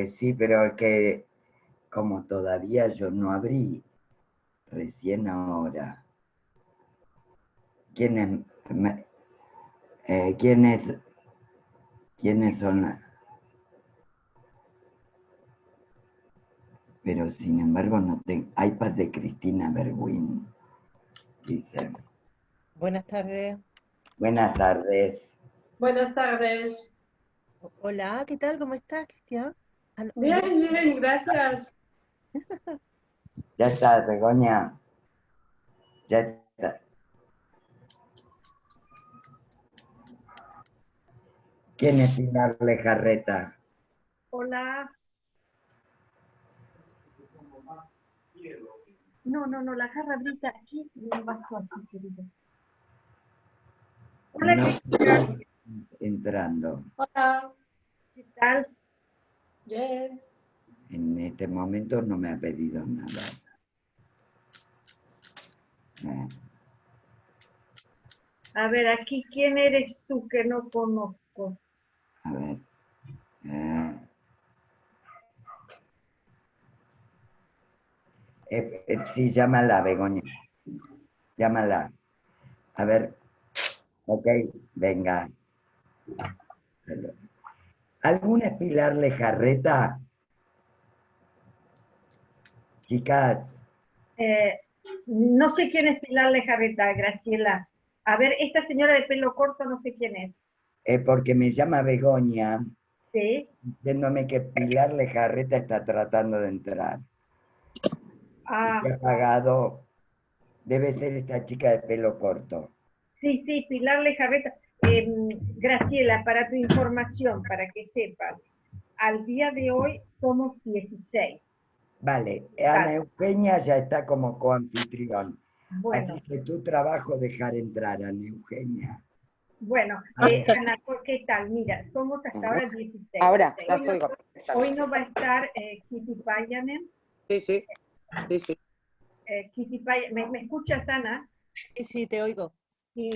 Sí, pero es que como todavía yo no abrí, recién ahora. ¿Quiénes, quiénes, quiénes son? Pero sin embargo no tengo. iPad de Cristina Berwin, dice. Buenas tardes. Buenas tardes. Buenas tardes. Hola, ¿qué tal? ¿Cómo estás, Cristian? Bien, gracias. Ya está, Begoña. Ya está. ¿Quién es Pilar Lejarreta? Hola. No, la jarra brilla aquí y el vaso aquí, querido. Hola, No Cristina. entrando. Hola. ¿Qué tal? Bien. En este momento no me ha pedido nada. A ver, aquí, ¿quién eres tú que no conozco? A ver. Sí, llámala, Begoña. Llámala. A ver. Ok, venga. ¿Alguna es Pilar Lejarreta? Chicas. No sé quién es Pilar Lejarreta, Graciela. A ver, esta señora de pelo corto no sé quién es. Porque me llama Begoña, Sí. diciéndome que Pilar Lejarreta está tratando de entrar. Y que ha pagado, debe ser esta chica de pelo corto. Sí, Pilar Lejarreta. Graciela, para tu información, para que sepas, al día de hoy somos 16. Vale, Ana Eugenia ya está como coanfitrión. Bueno. Así que tu trabajo dejar entrar a Ana Eugenia. Bueno, Ana, ¿qué tal? Mira, somos hasta ahora 16. Ahora, las oigo. Hoy no va a estar Kitty Payanen. Sí. Kitty Payanen, ¿me escuchas, Ana? Sí, te oigo. Y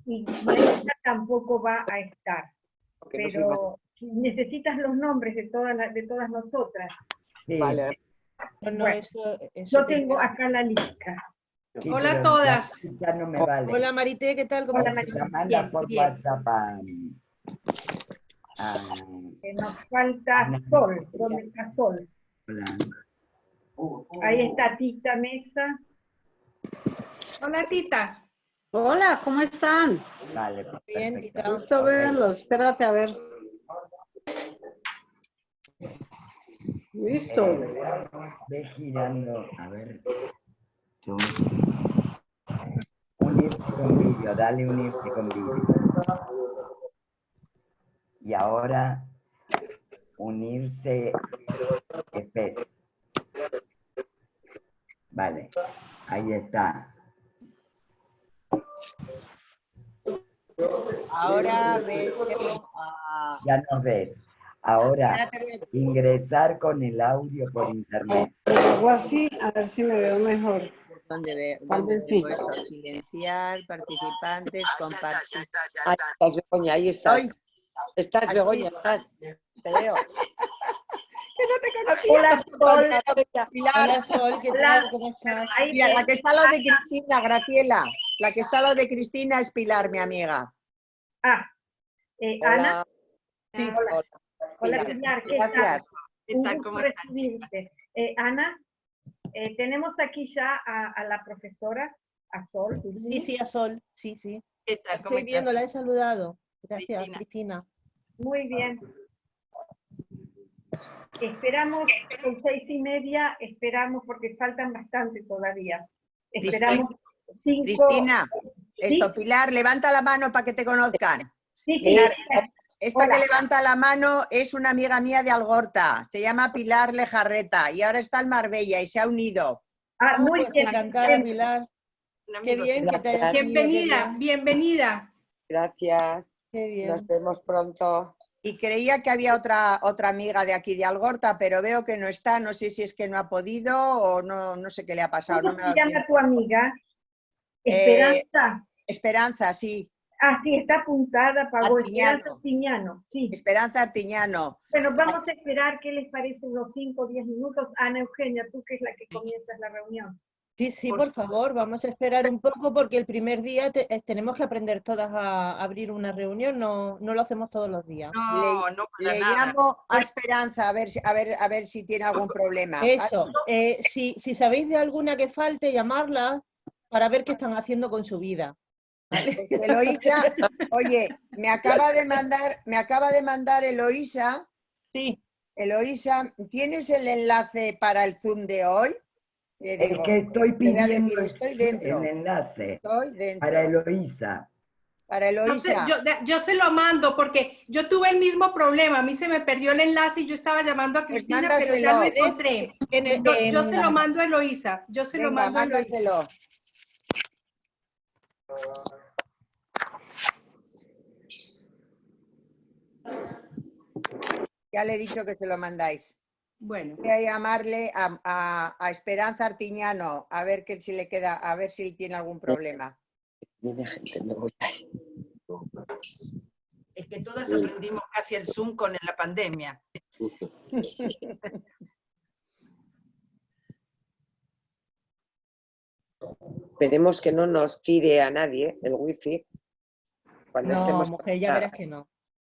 Melissa tampoco va a estar. Pero necesitas los nombres de todas nosotras. Sí. Vale. Bueno, eso Yo tengo acá la lista. Sí, hola a todas. Ya no me vale. Hola, Marité, ¿qué tal? ¿Cómo Hola, estás? Marité. La manda por WhatsApp Nos falta Sol. ¿Dónde está Sol? Hola. Ahí está Tita Mesa. Hola, Tita. Hola, ¿cómo están? Vale, Bien, perfecto. Tita. Gusto verlos. Espérate, a ver. Listo. Ve girando, a ver. Tú. Unirse con vídeo, dale unirse con vídeo. Y ahora unirse. Espera. Vale, ahí está. Ahora veo a... Ya nos ves. Ahora, ingresar con el audio por internet. Algo así, a ver si me veo mejor. ¿Dónde Sí. silenciar, participantes, compartir? Ahí estás, Begoña, ahí estás. Hoy. Estás, Aquí. Begoña, estás. Te veo. Que no te conocía. Hola, Sol. Pilar. Hola, Sol, ¿qué tal? ¿Cómo estás? Mira, la que está al lado de Cristina, Graciela. La que está al lado de Cristina es Pilar, mi amiga. Ana. Sí. Hola, Pilar, ¿qué Gracias. tal? Un gusto recibirte. Ana, tenemos aquí ya a la profesora, a Sol. Sí, a Sol, sí. ¿Qué tal? La estoy viendo, la he saludado. Gracias, Cristina. Muy bien. Esperamos, son 6:30, esperamos porque faltan bastante todavía. Esperamos 5. Cristina, ¿Sí? Pilar, levanta la mano para que te conozcan. Sí, Pilar, sí. esta Hola. que levanta la mano es una amiga mía de Algorta, se llama Pilar Lejarreta y ahora está en Marbella y se ha unido. Muy pues bien. encantada, Pilar. Qué bien que te hayas unido. Bienvenida. Gracias. Qué bien. Nos vemos pronto. Y creía que había otra amiga de aquí de Algorta, pero veo que no está, no sé si es que no ha podido o no sé qué le ha pasado. ¿Cómo No me se ha dado llama tiempo. tu amiga? Esperanza. Esperanza, sí. Ah, sí, está apuntada para hoy. Artiñano. Esperanza Artiñano, sí. Esperanza Artiñano. Bueno, vamos a esperar qué les parece unos 5 o 10 minutos. Ana Eugenia, tú que es la que comienzas la reunión. Sí, sí, por favor, vamos a esperar un poco porque el primer día tenemos que aprender todas a abrir una reunión, no lo hacemos todos los días. No, no para Le nada. llamo a Esperanza a ver si tiene algún problema. Eso, si sabéis de alguna que falte, llamarla para ver qué están haciendo con su vida. ¿Vale? Eloísa, oye, me acaba de mandar Eloísa. Sí. Eloísa, ¿tienes el enlace para el Zoom de hoy? Le Es digo, que estoy le voy a decir, pidiendo estoy dentro. el enlace Estoy dentro. para Eloísa. Para Eloísa. Yo se lo mando porque yo tuve el mismo problema. A mí se me perdió el enlace y yo estaba llamando a Pues Cristina, pero ya lo mándaselo. encontré. Yo se lo mando a Eloísa. Yo se lo Venga, mando a Eloísa. mándaselo. Ya le he dicho que se lo mandáis. Bueno. Voy a llamarle a Esperanza Artiñano a ver si le queda, a ver si tiene algún problema. Es que todas aprendimos casi el Zoom con la pandemia. Esperemos que no nos tire a nadie el wifi. Cuando No, estemos mujer, ya verás que no.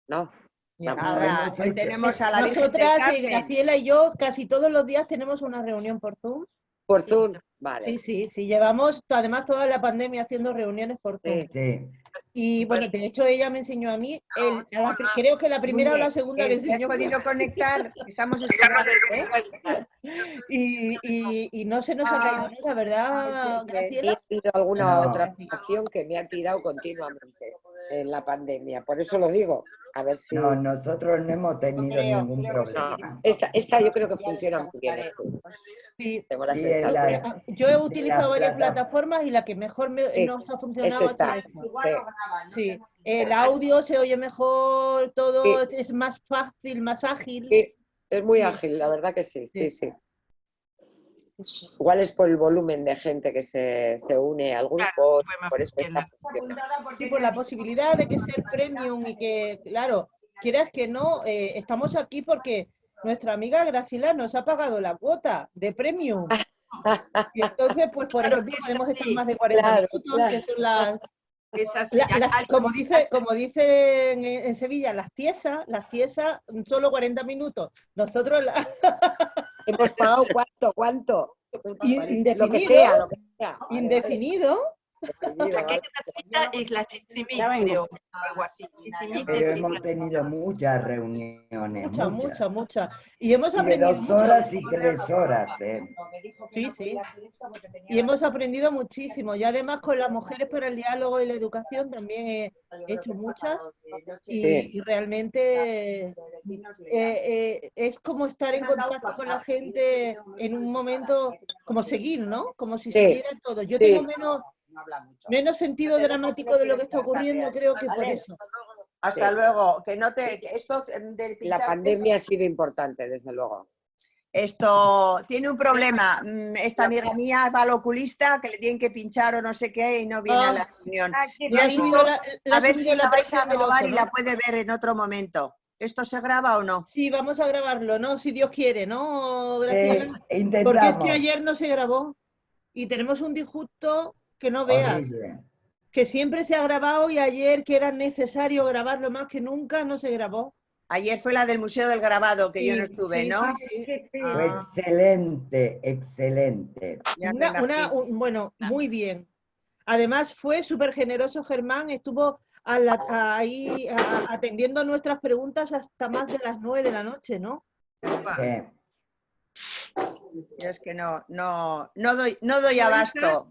No. Nada, hoy tenemos a la Virgen del Nosotras, Carmen. Graciela y yo, casi todos los días tenemos una reunión por Zoom. Por Zoom, vale. Sí, llevamos además toda la pandemia haciendo reuniones por Zoom. Sí. Y bueno, de hecho ella me enseñó a mí, creo que la primera o la segunda que ¿Te has enseñó. podido conectar? Estamos esperando, ¿eh? Y no se nos ha caído nada, ¿verdad, He Graciela? tenido alguna No. otra aplicación que me ha tirado continuamente en la pandemia. Por eso lo digo. A ver si... No, nosotros no hemos tenido ningún No, problema. esta yo creo que funciona muy bien. Sí. Tengo la Sí, sensación. Yo he utilizado varias plata- plataformas y la que mejor nos ha funcionado Es esta. ha sido esta. Sí, el audio se oye mejor, todo es más fácil, más ágil. Sí, es muy Sí. ágil, la verdad que sí, Sí. sí. Igual es por el volumen de gente que se une al grupo, por eso está funcionando. Sí, por la posibilidad de que ser premium y que, claro, quieras que no, estamos aquí porque nuestra amiga Graciela nos ha pagado la cuota de premium. Y entonces, pues, por Claro, ejemplo, es podemos estar así. más de 40 Claro, minutos, claro. que son las... Es así. como dicen en Sevilla, las tiesas solo 40 minutos. Nosotros Hemos pagado cuánto. indefinido, Lo que sea, lo que sea. Vale, indefinido. vale. La que es gratuita es la Jitsimit, Ya vengo. creo, o algo así. Jitsimit Pero es hemos tenido muchas reuniones. Muchas. Y hemos Y de aprendido 2 mucho. horas y 3 horas. Sí. Y hemos aprendido muchísimo. Y además con las mujeres para el diálogo y la educación también he hecho muchas. Y realmente es como estar en contacto con la gente en un momento, como seguir, ¿no? Como si siguiera todo. Yo tengo menos sentido dramático de lo que está ocurriendo, creo que por eso. Hasta luego. Que no te, que esto del La pinchar- pandemia ha sido importante, desde luego. Esto tiene un problema. Esta amiga mía va al oculista, que le tienen que pinchar o no sé qué y no viene a la reunión. Le ha subido la A ver si la vais a presión del grabar ojo, y ¿no? la puede ver en otro momento. ¿Esto se graba o no? Sí, vamos a grabarlo, ¿no? Si Dios quiere, ¿no, Graciela? Intentamos. Porque es que ayer no se grabó y tenemos un disgusto que no veas. Horrible. Que siempre se ha grabado y ayer, que era necesario grabarlo más que nunca, no se grabó. Ayer fue la del Museo del Grabado, que yo no estuve, sí, ¿no? sí. Fue excelente, excelente. Ya me imagino. Bueno, muy bien. Además fue súper generoso Germán, estuvo ahí atendiendo nuestras preguntas hasta más de las 9 de la noche, ¿no? Yo es que no doy abasto.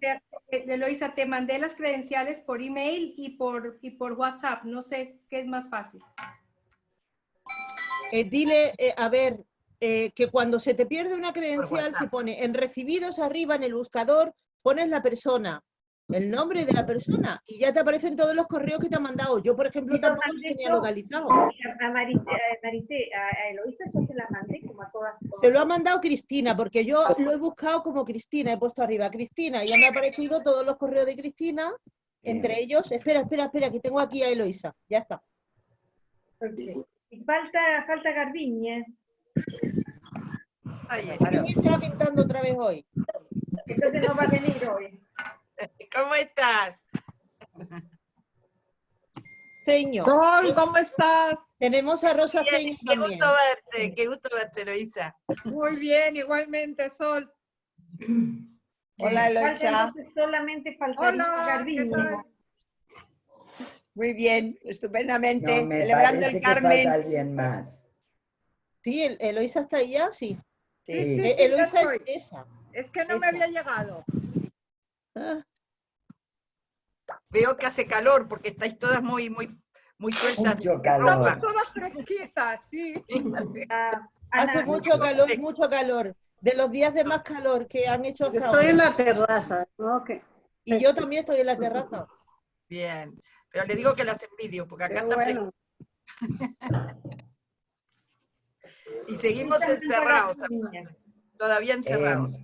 Eloísa, te mandé las credenciales por email y por WhatsApp. No sé qué es más fácil. Dile, a ver, que cuando se te pierde una credencial se pone en recibidos arriba en el buscador, pones la persona, el nombre de la persona y ya te aparecen todos los correos que te han mandado. Yo, por ejemplo, tampoco lo tenía localizado. A Marité, a Eloísa yo se la mandé como a todas. Se lo ha mandado Cristina, porque yo lo he buscado como Cristina, he puesto arriba Cristina y ya me ha aparecido todos los correos de Cristina entre ellos. Espera, que tengo aquí a Eloisa. Ya está. Okay. Y falta Garbiñe. ¿Quién está pintando otra vez hoy? Entonces no va a venir hoy. ¿Cómo estás? Ceño. Sol, ¿cómo estás? Tenemos a Rosa Bien, Ceño también. qué gusto verte, Eloisa. Muy bien, igualmente, Sol. Hola, Eloisa. Entonces solamente faltaría Hola, ¿qué Garbiñe. tal? Muy bien, estupendamente. No, me Celebrando parece el que falta Carmen. alguien más. Sí, Eloisa está ahí ya, sí. Sí, Sí. sí, sí, ya Eloisa es estoy. esa. Es que no me había llegado. Ah, Veo que hace calor porque estáis todas muy sueltas. Mucho Estamos calor. todas fresquitas, sí. hace Ana, mucho calor, mucho calor. De los días de más calor que han hecho Yo hasta estoy en ahora. la terraza. Ok. Y yo también estoy en la terraza. Bien, pero le digo que las envidio porque acá Qué está fresco. bueno. Y seguimos encerrados, todavía encerrados.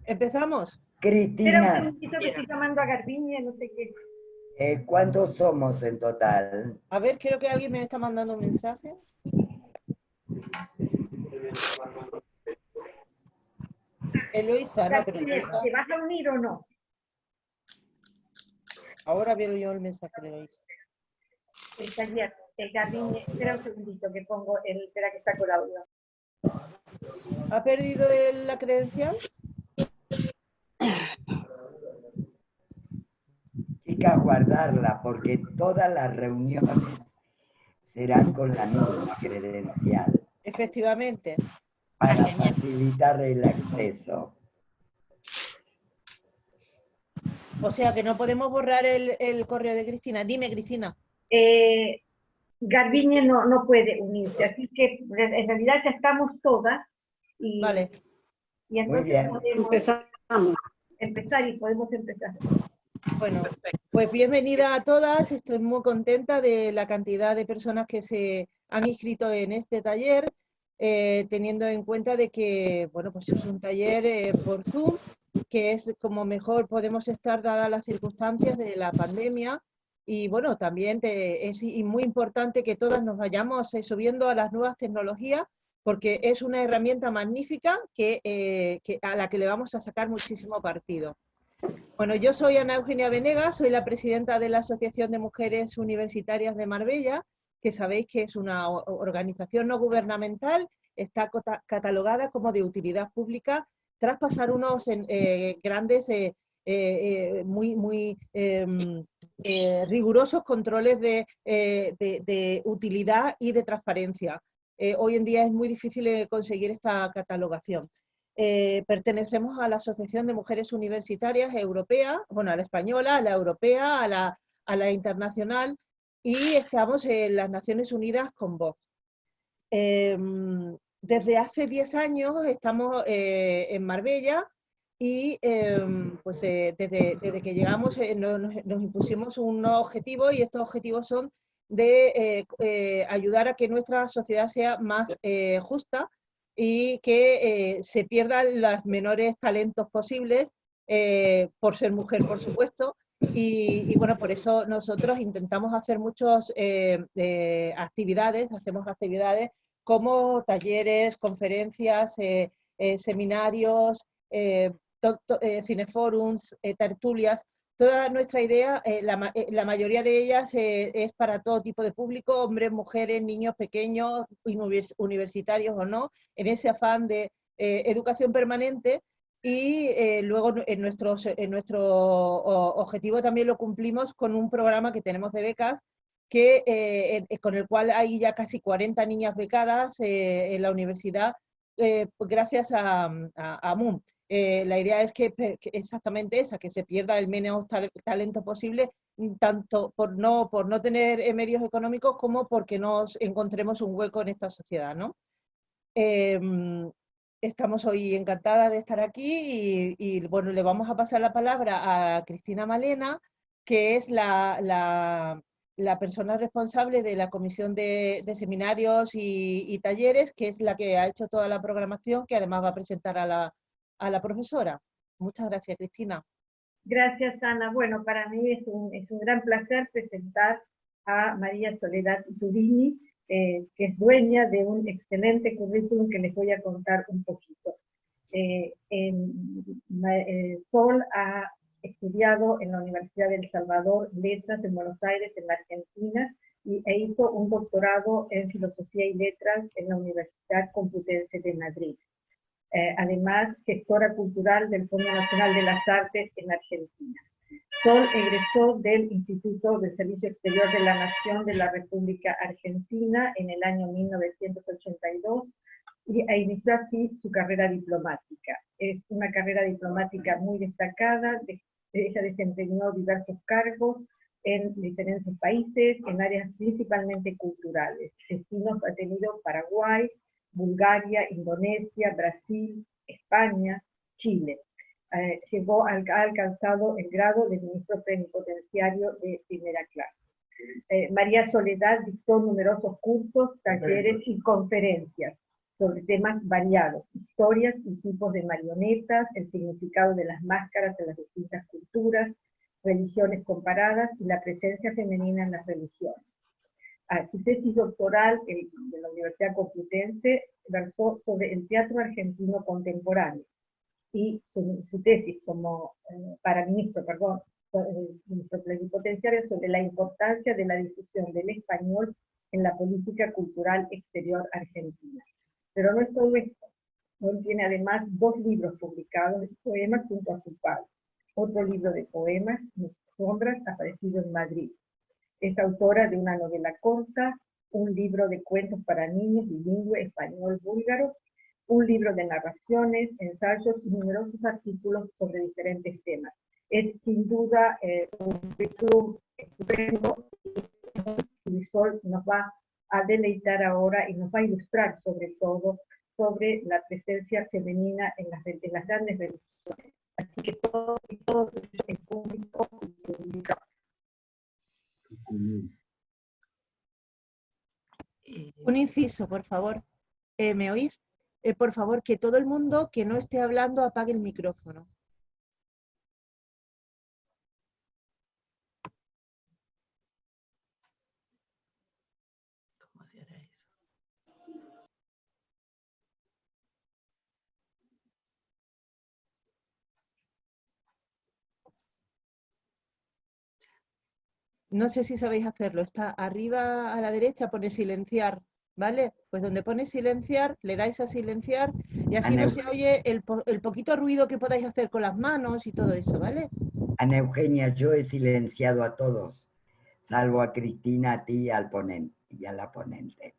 ¿Empezamos? espera un Cristina, segundito que estoy llamando a Garbiñe, no sé qué. ¿cuántos somos en total? A ver, creo que alguien me está mandando un mensaje. Eloisa, no, pero Garbiñe, Eloisa. ¿te vas a unir o no? Ahora veo yo el mensaje de Eloisa. El taller, Garbiñe, espera un segundito que pongo espera que está con audio. ¿Ha perdido la credencial? Chicas, guardarla porque todas las reuniones serán con la misma credencial Efectivamente. para facilitar el acceso. O sea que no podemos borrar el correo de Cristina. Dime, Cristina. Garbiñe no puede unirse, así que en realidad ya estamos todas y, Vale. y entonces Muy bien. podemos Empezamos. empezar y podemos empezar. Bueno, pues bienvenida a todas. Estoy muy contenta de la cantidad de personas que se han inscrito en este taller, teniendo en cuenta de que, bueno, pues es un taller por Zoom, que es como mejor podemos estar dadas las circunstancias de la pandemia. Y bueno, también es muy importante que todas nos vayamos subiendo a las nuevas tecnologías, porque es una herramienta magnífica a la que le vamos a sacar muchísimo partido. Bueno, yo soy Ana Eugenia Venegas, soy la presidenta de la Asociación de Mujeres Universitarias de Marbella, que sabéis que es una organización no gubernamental, está catalogada como de utilidad pública, tras pasar unos grandes, muy rigurosos controles de utilidad y de transparencia. Hoy en día es muy difícil conseguir esta catalogación. Pertenecemos a la Asociación de Mujeres Universitarias Europea, bueno, a la española, a la europea, a la internacional, y estamos en las Naciones Unidas con voz. Desde hace 10 años estamos en Marbella y pues, desde que llegamos nos impusimos unos objetivos, y estos objetivos son de ayudar a que nuestra sociedad sea más justa y que se pierdan los menores talentos posibles, por ser mujer, por supuesto, y bueno, por eso nosotros intentamos hacer muchas actividades, hacemos actividades como talleres, conferencias, seminarios, cineforums, tertulias. Toda nuestra idea, la mayoría de ellas es para todo tipo de público, hombres, mujeres, niños pequeños, universitarios o no, en ese afán de educación permanente. Y luego en nuestro objetivo también lo cumplimos con un programa que tenemos de becas, con el cual hay ya casi 40 niñas becadas en la universidad, pues gracias a MUM. La idea es que exactamente esa, que se pierda el menos talento posible, tanto por no tener medios económicos como porque nos encontremos un hueco en esta sociedad, ¿no? Estamos hoy encantadas de estar aquí y bueno, le vamos a pasar la palabra a Cristina Malena, que es la persona responsable de la comisión de seminarios y talleres, que es la que ha hecho toda la programación, que además va a presentar a la profesora. Muchas gracias, Cristina. Gracias, Ana. Bueno, para mí es un gran placer presentar a María Soledad Turini, que es dueña de un excelente currículum que les voy a contar un poquito. Sol ha estudiado en la Universidad de El Salvador Letras en Buenos Aires, en la Argentina, e hizo un doctorado en Filosofía y Letras en la Universidad Complutense de Madrid. Además, gestora cultural del Fondo Nacional de las Artes en Argentina. Sol egresó del Instituto de Servicio Exterior de la Nación de la República Argentina en el año 1982 e inició así su carrera diplomática. Es una carrera diplomática muy destacada, ella desempeñó diversos cargos en diferentes países, en áreas principalmente culturales. Destinos ha tenido Paraguay, Bulgaria, Indonesia, Brasil, España, Chile. Ha alcanzado el grado de ministro plenipotenciario de primera clase. María Soledad dictó numerosos cursos, talleres y conferencias sobre temas variados, historias y tipos de marionetas, el significado de las máscaras en las distintas culturas, religiones comparadas y la presencia femenina en las religiones. Su tesis doctoral de la Universidad Complutense versó sobre el teatro argentino contemporáneo, y su tesis como ministro plenipotenciario sobre la importancia de la difusión del español en la política cultural exterior argentina. Pero no es todo esto. Él tiene además 2 libros publicados de poemas junto a su padre. Otro libro de poemas, Mis sombras, aparecido en Madrid. Es autora de una novela corta, un libro de cuentos para niños bilingüe español-búlgaro, un libro de narraciones, ensayos y numerosos artículos sobre diferentes temas. Es sin duda un currículum estupendo, y Sol nos va a deleitar ahora y nos va a ilustrar sobre todo sobre la presencia femenina en las grandes religiones. Así que todo el público. Un inciso, por favor. ¿Me oís? Por favor, que todo el mundo que no esté hablando apague el micrófono. ¿Cómo se hará eso? No sé si sabéis hacerlo. Está arriba a la derecha, pone silenciar, ¿vale? Pues donde pone silenciar, le dais a silenciar y así no se oye el poquito ruido que podáis hacer con las manos y todo eso, ¿vale? Ana Eugenia, yo he silenciado a todos, salvo a Cristina, a ti y al ponente, y a la ponente.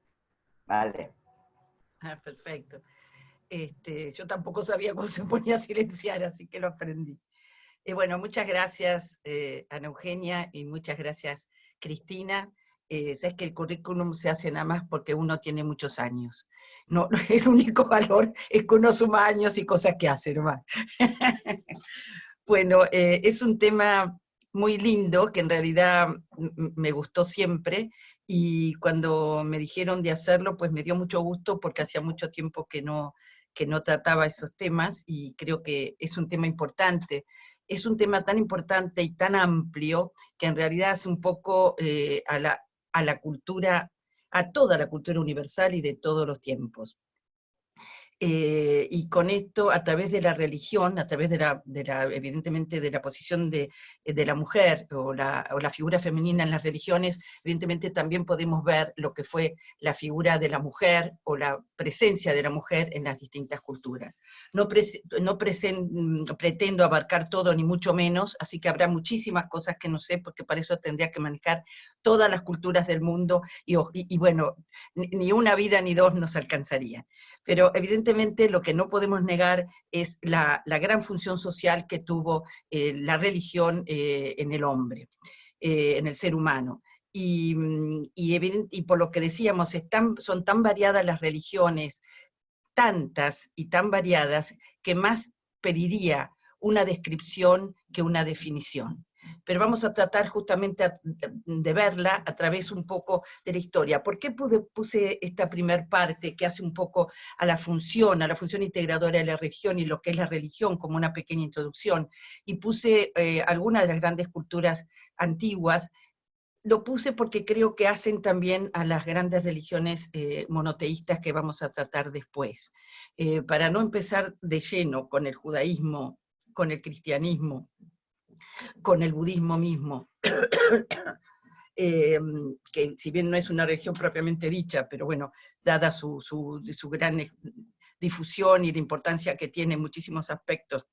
Vale. Ah, perfecto. Yo tampoco sabía cómo se ponía a silenciar, así que lo aprendí. Bueno, muchas gracias, Ana Eugenia, y muchas gracias, Cristina. Sabes que el currículum se hace nada más porque uno tiene muchos años. No, el único valor es que uno suma años y cosas que hace nomás. Bueno, es un tema muy lindo, que en realidad me gustó siempre, y cuando me dijeron de hacerlo, pues me dio mucho gusto, porque hacía mucho tiempo que no trataba esos temas, y creo que es un tema importante. Es un tema tan importante y tan amplio, que en realidad hace un poco a la cultura, a toda la cultura universal y de todos los tiempos. Y con esto, a través de la religión, a través evidentemente de la posición de la mujer o la figura femenina en las religiones, evidentemente también podemos ver lo que fue la figura de la mujer o la presencia de la mujer en las distintas culturas. No pretendo abarcar todo, ni mucho menos, así que habrá muchísimas cosas que no sé, porque para eso tendría que manejar todas las culturas del mundo, y bueno, ni una vida ni 2 nos alcanzarían. Pero evidentemente lo que no podemos negar es la gran función social que tuvo la religión en el hombre, en el ser humano. Y por lo que decíamos, son tan variadas las religiones, tantas y tan variadas, que más pediría una descripción que una definición. pero vamos a tratar justamente de verla a través un poco de la historia. ¿Por qué puse esta primer parte que hace un poco a la función integradora de la religión y lo que es la religión como una pequeña introducción? Y puse algunas de las grandes culturas antiguas. Lo puse porque creo que hacen también a las grandes religiones monoteístas que vamos a tratar después. Para no empezar de lleno con el judaísmo, con el cristianismo, con el budismo mismo, que si bien no es una religión propiamente dicha, pero bueno, dada su gran difusión y la importancia que tiene en muchísimos aspectos,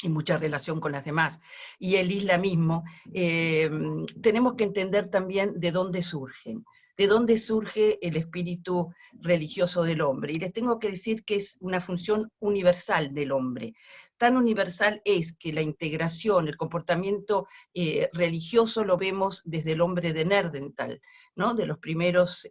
y mucha relación con las demás, y el islamismo, tenemos que entender también de dónde surgen, de dónde surge el espíritu religioso del hombre. Y les tengo que decir que es una función universal del hombre. Tan universal es que la integración, el comportamiento religioso lo vemos desde el hombre de Neandertal, ¿no? De los primeros,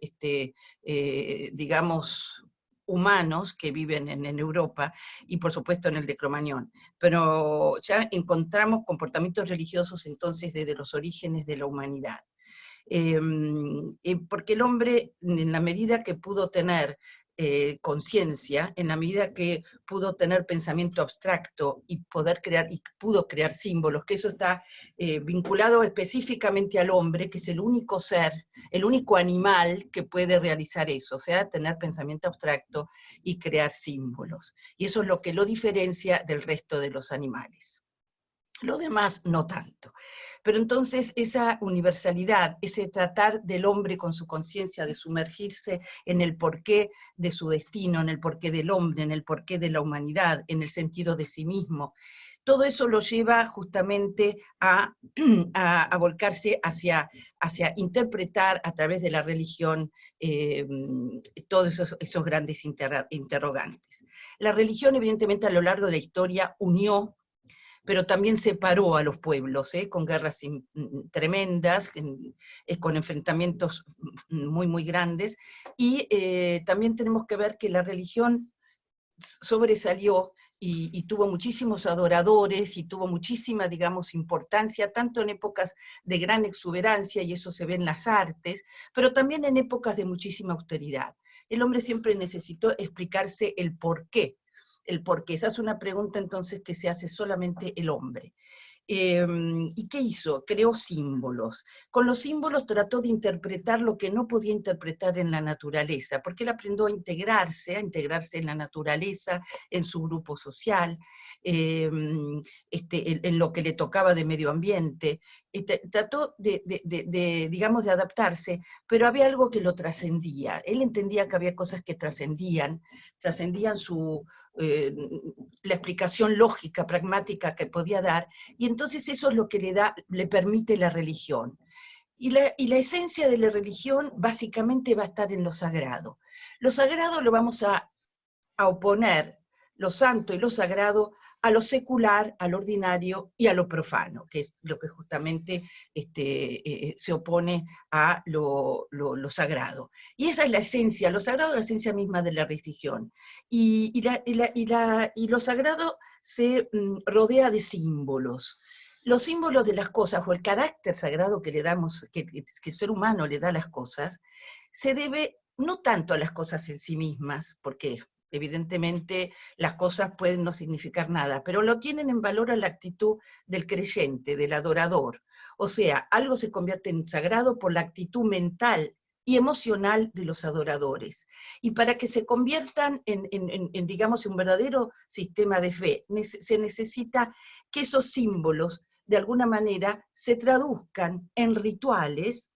digamos, humanos que viven en Europa, y por supuesto en el de Cromañón. Pero ya encontramos comportamientos religiosos entonces desde los orígenes de la humanidad. Porque el hombre, en la medida que pudo tener conciencia, en la medida que pudo tener pensamiento abstracto y pudo crear símbolos, que eso está vinculado específicamente al hombre, que es el único ser, el único animal que puede realizar eso, o sea, tener pensamiento abstracto y crear símbolos. Y eso es lo que lo diferencia del resto de los animales. Lo demás no tanto. Pero entonces esa universalidad, ese tratar del hombre con su conciencia, de sumergirse en el porqué de su destino, en el porqué del hombre, en el porqué de la humanidad, en el sentido de sí mismo, todo eso lo lleva justamente a volcarse hacia interpretar a través de la religión todos esos grandes interrogantes. La religión, evidentemente, a lo largo de la historia unió, pero también separó a los pueblos, con guerras tremendas, con enfrentamientos muy, muy grandes, y también tenemos que ver que la religión sobresalió y tuvo muchísimos adoradores, y tuvo muchísima, digamos, importancia, tanto en épocas de gran exuberancia, y eso se ve en las artes, pero también en épocas de muchísima austeridad. El hombre siempre necesitó explicarse el porqué. El porqué. Esa es una pregunta entonces que se hace solamente el hombre. ¿Y qué hizo? Creó símbolos. Con los símbolos trató de interpretar lo que no podía interpretar en la naturaleza, porque él aprendió a integrarse en la naturaleza, en su grupo social, en lo que le tocaba de medio ambiente. Trató digamos, de adaptarse, pero había algo que lo trascendía. Él entendía que había cosas que trascendían la explicación lógica, pragmática que podía dar, y entonces eso es lo que le permite la religión. Y la esencia de la religión básicamente va a estar en lo sagrado. Lo sagrado lo vamos a oponer, lo santo y lo sagrado, a lo secular, a lo ordinario y a lo profano, que es lo que justamente se opone a lo sagrado. Y esa es la esencia, lo sagrado es la esencia misma de la religión. Y lo sagrado se rodea de símbolos. Los símbolos de las cosas, o el carácter sagrado que le damos, que el ser humano le da a las cosas, se debe no tanto a las cosas en sí mismas, porque evidentemente las cosas pueden no significar nada, pero lo tienen en valor a la actitud del creyente, del adorador. O sea, algo se convierte en sagrado por la actitud mental y emocional de los adoradores. Y para que se conviertan digamos, un verdadero sistema de fe, se necesita que esos símbolos, de alguna manera, se traduzcan en rituales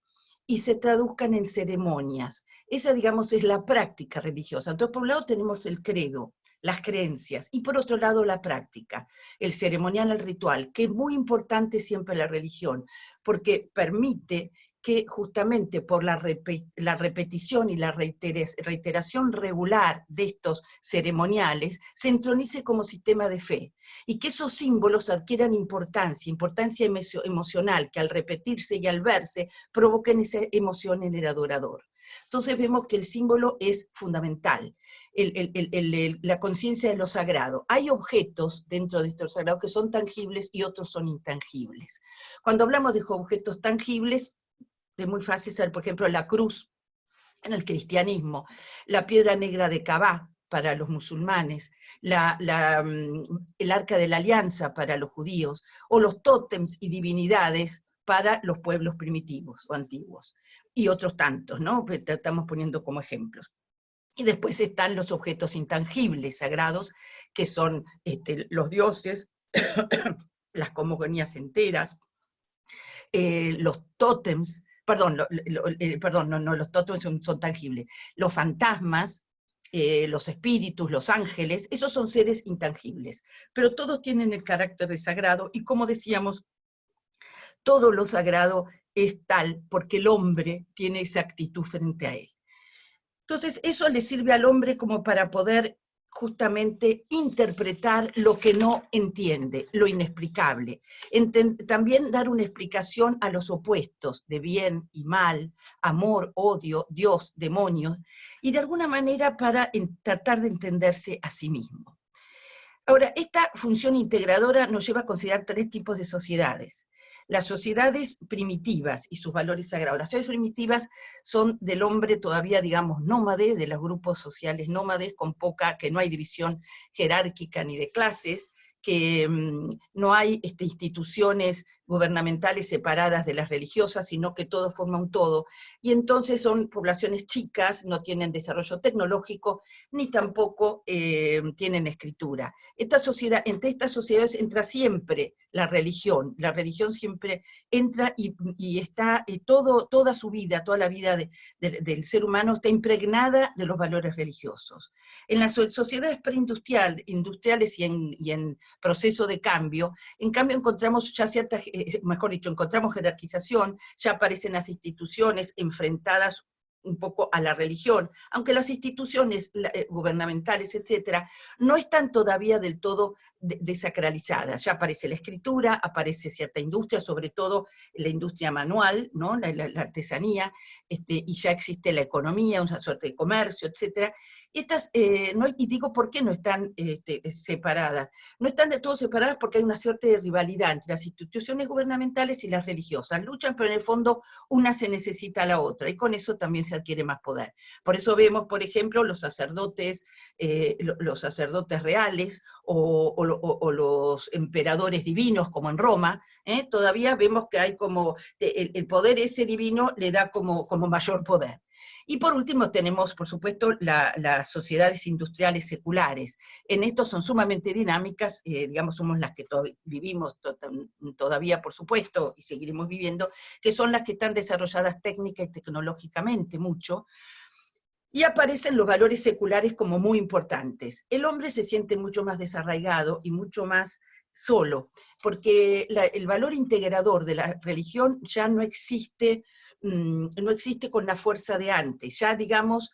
y se traduzcan en ceremonias. Esa, digamos, es la práctica religiosa. Entonces, por un lado tenemos el credo, las creencias, y por otro lado la práctica, el ceremonial, el ritual, que es muy importante siempre en la religión, porque permite que justamente por la repetición y la reiteración regular de estos ceremoniales se entronice como sistema de fe, y que esos símbolos adquieran importancia emocional, que al repetirse y al verse provoquen esa emoción en el adorador. Entonces vemos que el símbolo es fundamental, la conciencia de lo sagrado. Hay objetos dentro de estos sagrados que son tangibles y otros son intangibles. Cuando hablamos de objetos tangibles, es muy fácil saber, por ejemplo, la cruz en el cristianismo, la piedra negra de Kabá para los musulmanes, el arca de la alianza para los judíos, o los tótems y divinidades para los pueblos primitivos o antiguos, y otros tantos, ¿no? Estamos poniendo como ejemplos. Y después están los objetos intangibles, sagrados, que son los dioses, las cosmogonías enteras, los tótems, los tótems son tangibles, los fantasmas, los espíritus, los ángeles, esos son seres intangibles, pero todos tienen el carácter de sagrado, y como decíamos, todo lo sagrado es tal porque el hombre tiene esa actitud frente a él. Entonces eso le sirve al hombre como para poder justamente interpretar lo que no entiende, lo inexplicable. También dar una explicación a los opuestos de bien y mal, amor, odio, Dios, demonios, y de alguna manera para tratar de entenderse a sí mismo. Ahora, esta función integradora nos lleva a considerar 3 tipos de sociedades. Las sociedades primitivas y sus valores sagrados. Las sociedades primitivas son del hombre todavía, digamos, nómade, de los grupos sociales nómades, que no hay división jerárquica ni de clases, que no hay instituciones gubernamentales separadas de las religiosas, sino que todo forma un todo, y entonces son poblaciones chicas, no tienen desarrollo tecnológico, ni tampoco tienen escritura. Entre estas sociedades entra siempre la religión siempre entra y está, toda su vida, toda la vida del ser humano está impregnada de los valores religiosos. En las sociedades preindustriales y en proceso de cambio, en cambio encontramos ya encontramos jerarquización, ya aparecen las instituciones enfrentadas un poco a la religión, aunque las instituciones gubernamentales, etcétera, no están todavía del todo desacralizadas. Ya aparece la escritura, aparece cierta industria, sobre todo la industria manual, ¿no? la artesanía, y ya existe la economía, una suerte de comercio, etcétera. Y digo, ¿por qué no están separadas? No están del todo separadas porque hay una suerte de rivalidad entre las instituciones gubernamentales y las religiosas. Luchan, pero en el fondo una se necesita a la otra, y con eso también se adquiere más poder. Por eso vemos, por ejemplo, los sacerdotes reales o los emperadores divinos, como en Roma, todavía vemos que hay como, el poder ese divino le da como mayor poder. Y por último tenemos, por supuesto, las sociedades industriales seculares. En esto son sumamente dinámicas, digamos, somos las que vivimos todavía, por supuesto, y seguiremos viviendo, que son las que están desarrolladas técnica y tecnológicamente mucho, y aparecen los valores seculares como muy importantes. El hombre se siente mucho más desarraigado y mucho más solo, porque el valor integrador de la religión ya no existe con la fuerza de antes, ya digamos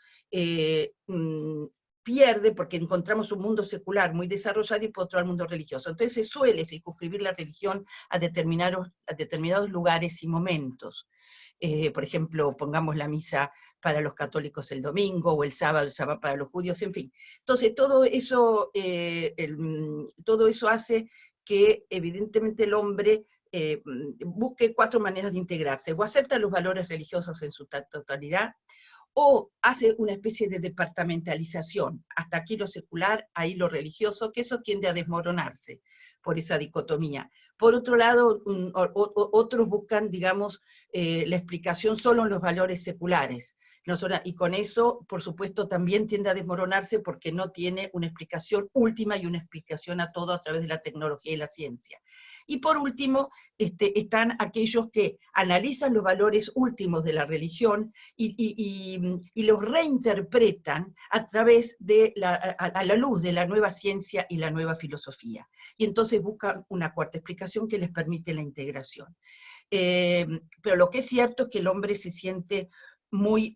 pierde porque encontramos un mundo secular muy desarrollado y por otro al mundo religioso. Entonces se suele circunscribir la religión a determinados lugares y momentos. Por ejemplo, pongamos la misa para los católicos el domingo, o el sábado para los judíos, en fin. Entonces todo eso hace que evidentemente el hombre busque 4 maneras de integrarse: o acepta los valores religiosos en su totalidad, o hace una especie de departamentalización, hasta aquí lo secular, ahí lo religioso, que eso tiende a desmoronarse por esa dicotomía. Por otro lado, otros buscan, digamos, la explicación solo en los valores seculares, y con eso, por supuesto, también tiende a desmoronarse porque no tiene una explicación última y una explicación a todo a través de la tecnología y la ciencia. Y por último, están aquellos que analizan los valores últimos de la religión y los reinterpretan a través de a la luz de la nueva ciencia y la nueva filosofía. Y entonces buscan una cuarta explicación que les permite la integración. Pero lo que es cierto es que el hombre se siente muy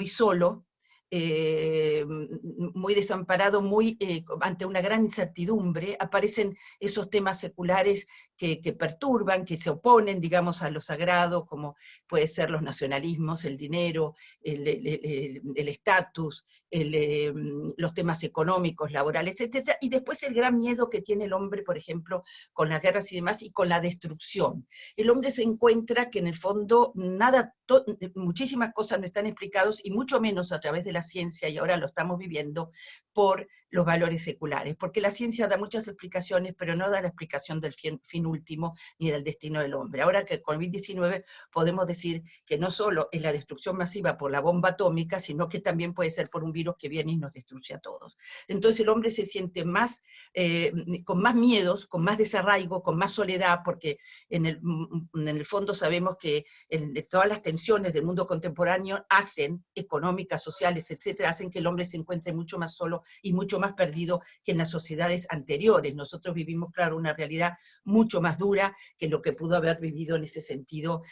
solo, muy desamparado, ante una gran incertidumbre. Aparecen esos temas seculares que perturban, que se oponen, digamos, a lo sagrado, como puede ser los nacionalismos, el dinero, el estatus, los temas económicos, laborales, etc. Y después el gran miedo que tiene el hombre, por ejemplo, con las guerras y demás, y con la destrucción. El hombre se encuentra que en el fondo muchísimas cosas no están explicadas, y mucho menos a través de la ciencia, y ahora lo estamos viviendo, por los valores seculares, porque la ciencia da muchas explicaciones, pero no da la explicación del fin último, ni del destino del hombre. Ahora que con COVID-19 podemos decir que no solo es la destrucción masiva por la bomba atómica, sino que también puede ser por un virus que viene y nos destruye a todos. Entonces el hombre se siente con más miedos, con más desarraigo, con más soledad, porque en el fondo sabemos que todas las tensiones del mundo contemporáneo económicas, sociales, etcétera, hacen que el hombre se encuentre mucho más solo y mucho más perdido que en las sociedades anteriores. Nosotros vivimos, claro, una realidad mucho más dura que lo que pudo haber vivido en ese sentido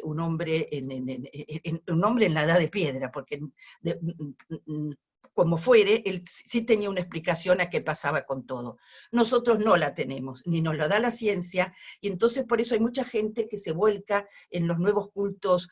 un hombre en la edad de piedra, porque como fuere, él sí tenía una explicación a qué pasaba con todo. Nosotros no la tenemos, ni nos la da la ciencia, y entonces por eso hay mucha gente que se vuelca en los nuevos cultos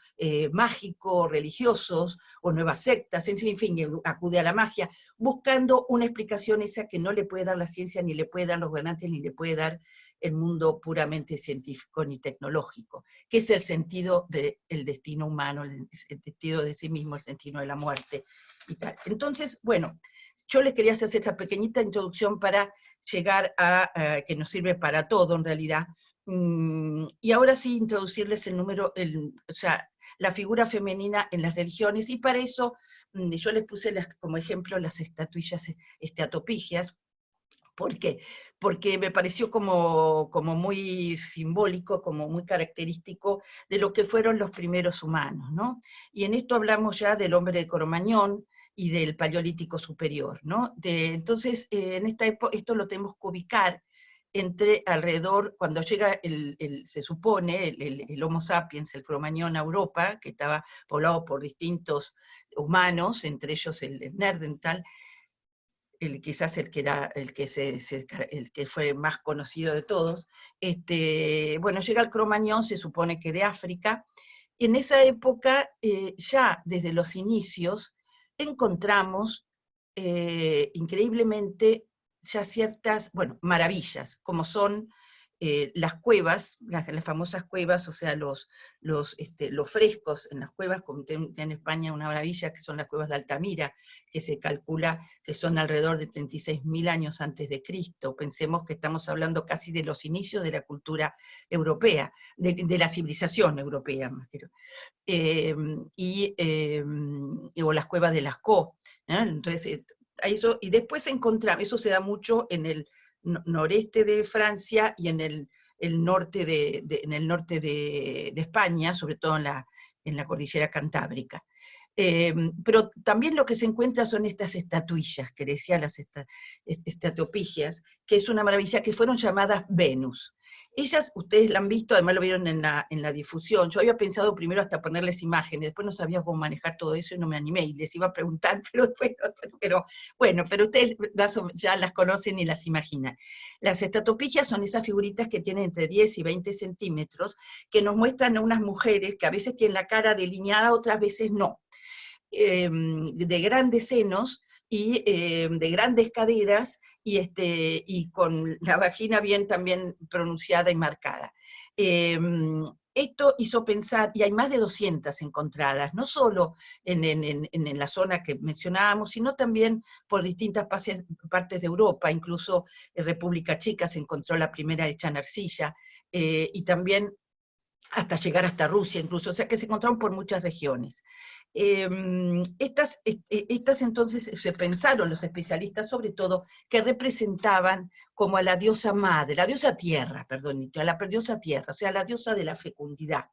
mágicos, religiosos, o nuevas sectas, en fin, acude a la magia, buscando una explicación esa que no le puede dar la ciencia, ni le puede dar los gobernantes, ni le puede dar el mundo puramente científico ni tecnológico, que es el sentido del destino humano, el sentido de sí mismo, el sentido de la muerte y tal. Entonces, bueno, yo les quería hacer esta pequeñita introducción para llegar a que nos sirve para todo en realidad, y ahora sí introducirles la figura femenina en las religiones, y para eso yo les puse como ejemplo las estatuillas atopigias. ¿Por qué? Porque me pareció como muy simbólico, como muy característico de lo que fueron los primeros humanos, ¿no? Y en esto hablamos ya del hombre de Cro-Magnon y del Paleolítico superior, ¿no? Entonces, en esta época, esto lo tenemos que ubicar entre alrededor, cuando llega se supone, el Homo sapiens, el Cro-Magnon a Europa, que estaba poblado por distintos humanos, entre ellos el Neandertal, quizás el que fue más conocido de todos, bueno, llega el Cro-Magnon, se supone que de África. En esa época, ya desde los inicios, encontramos increíblemente ya ciertas, maravillas, como son las cuevas, las famosas cuevas, o sea, los frescos en las cuevas, como en España una maravilla, que son las cuevas de Altamira, que se calcula que son alrededor de 36.000 años antes de Cristo. Pensemos que estamos hablando casi de los inicios de la cultura europea, de la civilización europea, más quiero. O las cuevas de Lascaux, ¿no? Entonces, eso, y después encontramos, eso se da mucho en el noreste de Francia y en el norte de España, sobre todo en la cordillera Cantábrica. Pero también lo que se encuentra son estas estatuillas, que decía las estatopigias, que es una maravilla, que fueron llamadas Venus. Ellas, ustedes la han visto, además lo vieron en la difusión. Yo había pensado primero hasta ponerles imágenes, después no sabía cómo manejar todo eso y no me animé, y les iba a preguntar, pero ustedes ya las conocen y las imaginan. Las estatopigias son esas figuritas que tienen entre 10 y 20 centímetros, que nos muestran a unas mujeres que a veces tienen la cara delineada, otras veces no, de grandes senos y de grandes caderas, y con la vagina bien también pronunciada y marcada. Esto hizo pensar, y hay más de 200 encontradas, no solo en la zona que mencionábamos, sino también por distintas partes de Europa, incluso en República Checa se encontró la primera hecha en arcilla, y también hasta llegar hasta Rusia incluso, o sea que se encontraron por muchas regiones. Estas entonces se pensaron los especialistas sobre todo que representaban como a la diosa madre, la diosa tierra, perdón, a la diosa tierra, o sea, la diosa de la fecundidad,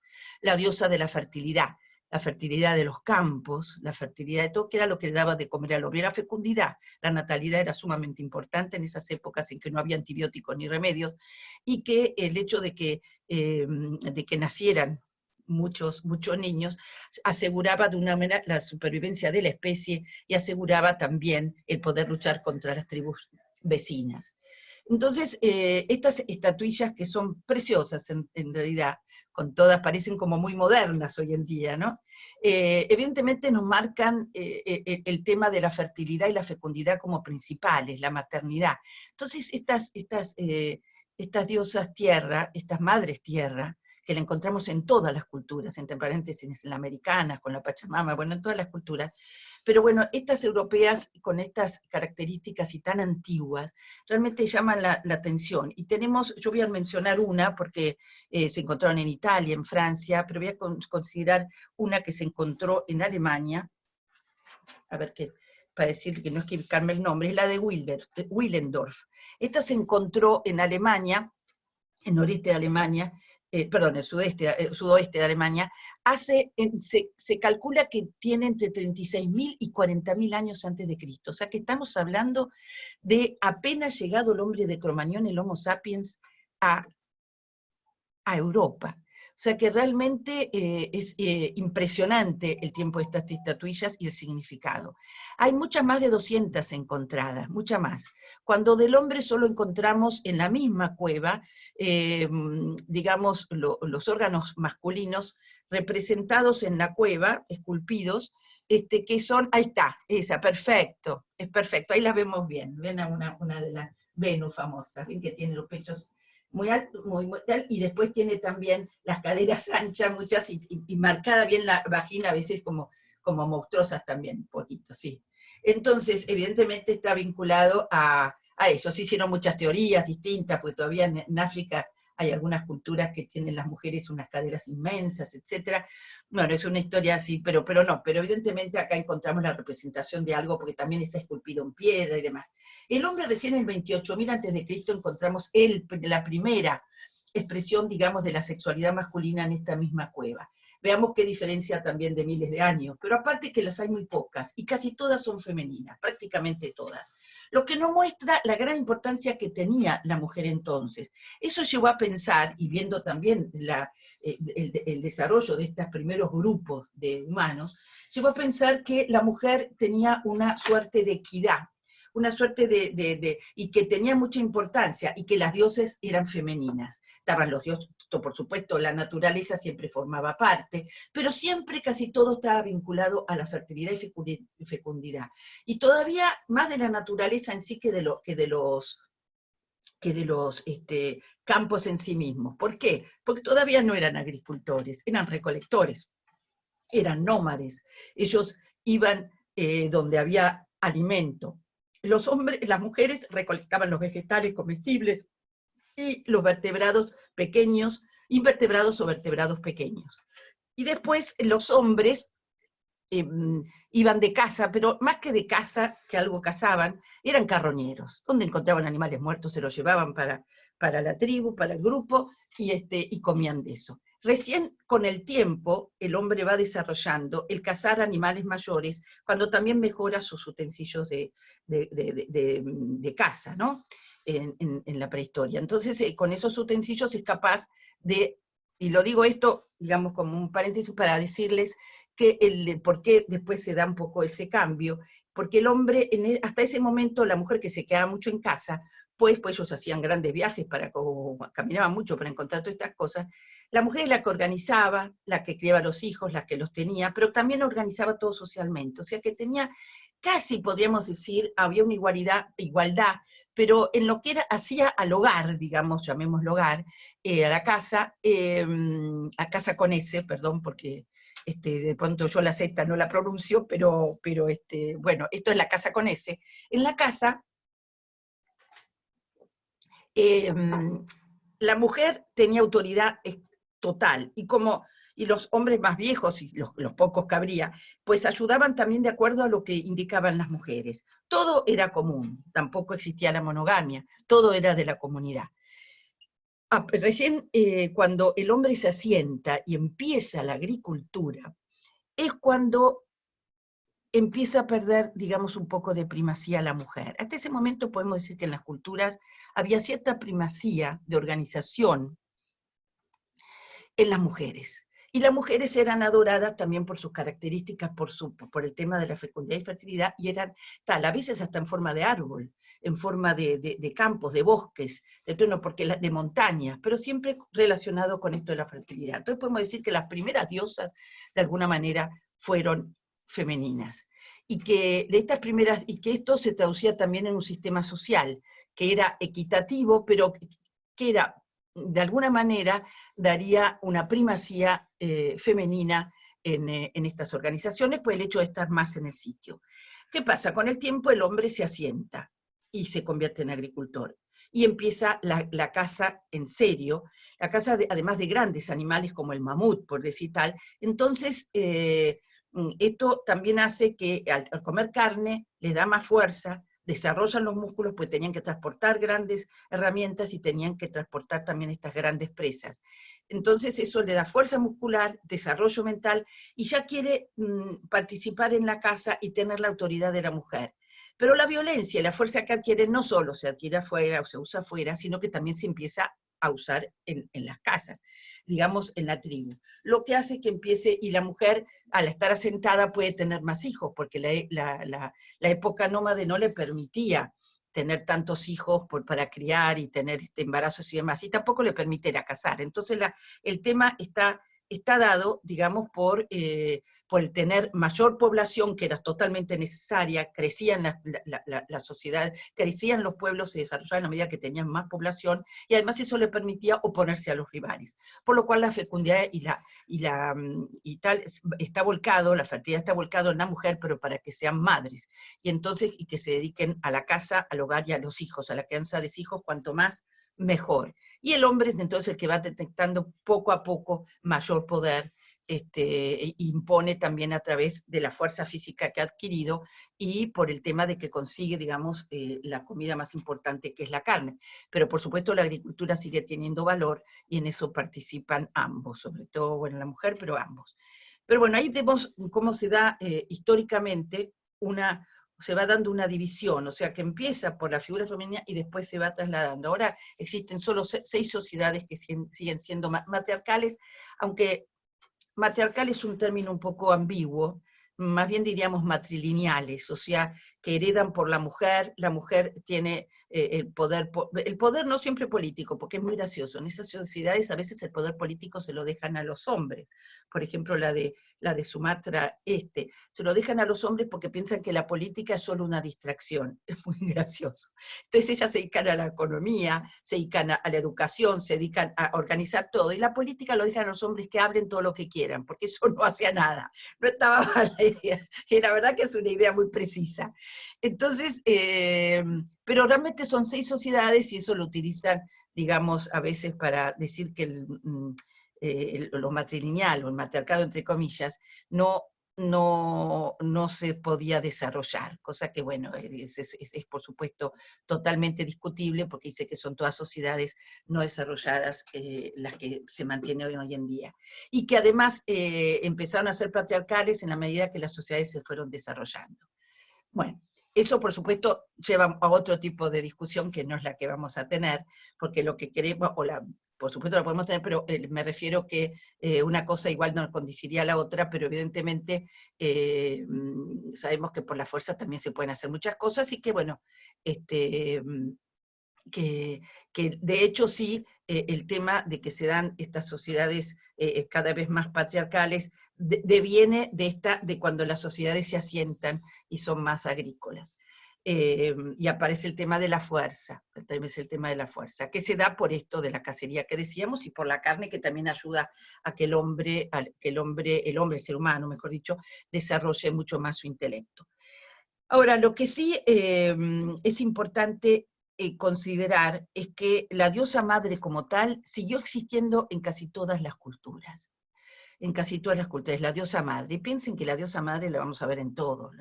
la diosa de la fertilidad, la fertilidad de los campos, la fertilidad de todo, que era lo que le daba de comer al hombre. La fecundidad, la natalidad era sumamente importante en esas épocas en que no había antibióticos ni remedios, y que el hecho de que nacieran muchos niños aseguraba de una manera la supervivencia de la especie y aseguraba también el poder luchar contra las tribus vecinas. Entonces, estas estatuillas que son preciosas en realidad, con todas, parecen como muy modernas hoy en día, ¿no? Evidentemente nos marcan el tema de la fertilidad y la fecundidad como principales, la maternidad. Entonces, estas diosas tierra, estas madres tierra, que la encontramos en todas las culturas, entre paréntesis en la americana, con la Pachamama, bueno, en todas las culturas, pero bueno, estas europeas con estas características y tan antiguas, realmente llaman la atención. Y tenemos, yo voy a mencionar una, porque se encontraron en Italia, en Francia, pero voy a considerar una que se encontró en Alemania, a ver qué, para decir que no equivocarme el nombre, es la de Willendorf. Esta se encontró en Alemania, en noreste de Alemania, perdón, el sudoeste de Alemania, se calcula que tiene entre 36.000 y 40.000 años antes de Cristo. O sea que estamos hablando de apenas llegado el hombre de Cromañón, el Homo sapiens, a Europa. O sea que realmente es impresionante el tiempo de estas estatuillas y el significado. Hay muchas más de 200 encontradas, muchas más. Cuando del hombre solo encontramos en la misma cueva, digamos, los órganos masculinos representados en la cueva, esculpidos, que son, ahí está, esa, perfecto, es perfecto, ahí las vemos bien, ven a una de las Venus famosas, ven que tiene los pechos muy alto, muy tal, y después tiene también las caderas anchas, muchas, y marcada bien la vagina, a veces como monstruosas también, un poquito, sí. Entonces, evidentemente está vinculado a eso. Se hicieron muchas teorías distintas, porque todavía en África hay algunas culturas que tienen las mujeres unas caderas inmensas, etc. Bueno, es una historia así, pero evidentemente acá encontramos la representación de algo, porque también está esculpido en piedra y demás. El hombre recién en 28.000 a.C. encontramos la primera expresión, digamos, de la sexualidad masculina en esta misma cueva. Veamos qué diferencia también de miles de años, pero aparte que las hay muy pocas, y casi todas son femeninas, prácticamente todas. Lo que nos muestra la gran importancia que tenía la mujer entonces. Eso llevó a pensar, y viendo también el desarrollo de estos primeros grupos de humanos, llevó a pensar que la mujer tenía una suerte de equidad, una suerte y que tenía mucha importancia, y que las dioses eran femeninas. Estaban los dioses, por supuesto, la naturaleza siempre formaba parte, pero siempre casi todo estaba vinculado a la fertilidad y fecundidad. Y todavía más de la naturaleza en sí que de los campos en sí mismos. ¿Por qué? Porque todavía no eran agricultores, eran recolectores, eran nómades. Ellos iban donde había alimento. Las mujeres recolectaban los vegetales comestibles y los vertebrados pequeños, invertebrados o vertebrados pequeños. Y después los hombres iban de caza, pero más que de caza, que algo cazaban, eran carroñeros. Donde encontraban animales muertos se los llevaban para la tribu, para el grupo, y comían de eso. Recién con el tiempo el hombre va desarrollando el cazar animales mayores, cuando también mejora sus utensilios de caza, ¿no? En la prehistoria. Entonces, con esos utensilios es capaz de, y lo digo esto, digamos, como un paréntesis para decirles que por qué después se da un poco ese cambio, porque el hombre, hasta ese momento, la mujer que se quedaba mucho en casa, pues ellos hacían grandes viajes, caminaban mucho para encontrar todas estas cosas. La mujer es la que organizaba, la que criaba a los hijos, la que los tenía, pero también organizaba todo socialmente, o sea que tenía, casi podríamos decir, había una igualdad, pero en lo que hacía al hogar, digamos, llamémoslo hogar, a la casa con S, perdón, porque de pronto yo la Z no la pronuncio, pero bueno, esto es la casa con S. En la casa, la mujer tenía autoridad total, y los hombres más viejos, y los pocos que habría, pues ayudaban también de acuerdo a lo que indicaban las mujeres. Todo era común, tampoco existía la monogamia, todo era de la comunidad. Recién cuando el hombre se asienta y empieza la agricultura, es cuando empieza a perder, digamos, un poco de primacía la mujer. Hasta ese momento podemos decir que en las culturas había cierta primacía de organización en las mujeres. Y las mujeres eran adoradas también por sus características, por el tema de la fecundidad y fertilidad, y eran tal, a veces hasta en forma de árbol, en forma de campos, de bosques, de montañas, pero siempre relacionado con esto de la fertilidad. Entonces podemos decir que las primeras diosas, de alguna manera, fueron femeninas. Y que esto se traducía también en un sistema social, que era equitativo, pero que era, de alguna manera, daría una primacía femenina en estas organizaciones por el hecho de estar más en el sitio. ¿Qué pasa? Con el tiempo el hombre se asienta y se convierte en agricultor. Y empieza la caza en serio, la caza además de grandes animales como el mamut, por decir tal. Entonces, esto también hace que al comer carne les da más fuerza, desarrollan los músculos, pues tenían que transportar grandes herramientas y tenían que transportar también estas grandes presas. Entonces eso le da fuerza muscular, desarrollo mental, y ya quiere participar en la caza y tener la autoridad de la mujer. Pero la violencia y la fuerza que adquiere no solo se adquiere afuera o se usa afuera, sino que también se empieza a usar en las casas, digamos en la tribu. Lo que hace que empiece, y la mujer al estar asentada puede tener más hijos, porque la época nómade no le permitía tener tantos hijos para criar y tener embarazos y demás, y tampoco le permite ir a casar. Entonces el tema está dado, digamos, por el tener mayor población, que era totalmente necesaria, crecían la sociedad, crecían los pueblos, se desarrollaban a medida que tenían más población, y además eso le permitía oponerse a los rivales. Por lo cual la fecundidad y tal está volcado, la fertilidad está volcado en la mujer, pero para que sean madres, y que se dediquen a la casa, al hogar y a los hijos, a la crianza de hijos, cuanto más mejor. Y el hombre es entonces el que va detectando poco a poco mayor poder, impone también a través de la fuerza física que ha adquirido y por el tema de que consigue, digamos, la comida más importante, que es la carne. Pero por supuesto la agricultura sigue teniendo valor y en eso participan ambos, sobre todo, bueno, la mujer, pero ambos. Pero bueno, ahí vemos cómo se da históricamente se va dando una división, o sea, que empieza por la figura femenina y después se va trasladando. Ahora existen solo 6 sociedades que siguen siendo matriarcales, aunque matriarcal es un término un poco ambiguo, más bien diríamos matrilineales, o sea, que heredan por la mujer tiene el poder no siempre político, porque es muy gracioso, en esas sociedades a veces el poder político se lo dejan a los hombres, por ejemplo la de Sumatra se lo dejan a los hombres porque piensan que la política es solo una distracción, es muy gracioso. Entonces ellas se dedican a la economía, se dedican a la educación, se dedican a organizar todo, y la política lo dejan a los hombres que hablen todo lo que quieran, porque eso no hacía nada, no estaba mal la idea, y la verdad que es una idea muy precisa. Entonces, pero realmente son 6 sociedades y eso lo utilizan, digamos, a veces para decir que lo matrilineal o el matriarcado, entre comillas, no se podía desarrollar, cosa que, bueno, es por supuesto totalmente discutible, porque dice que son todas sociedades no desarrolladas las que se mantienen hoy en día, y que además empezaron a ser patriarcales en la medida que las sociedades se fueron desarrollando. Bueno, eso por supuesto lleva a otro tipo de discusión que no es la que vamos a tener, porque lo que queremos, por supuesto la podemos tener, pero me refiero que una cosa igual no condiciría a la otra, pero evidentemente sabemos que por la fuerza también se pueden hacer muchas cosas, y que bueno, que de hecho sí, el tema de que se dan estas sociedades cada vez más patriarcales deviene de cuando las sociedades se asientan y son más agrícolas. Y aparece el tema de la fuerza, que se da por esto de la cacería que decíamos, y por la carne, que también ayuda a que el ser humano, mejor dicho, desarrolle mucho más su intelecto. Ahora, lo que sí es importante considerar es que la diosa madre como tal siguió existiendo en casi todas las culturas. En casi todas las culturas, la diosa madre. Y piensen que la diosa madre la vamos a ver en todo.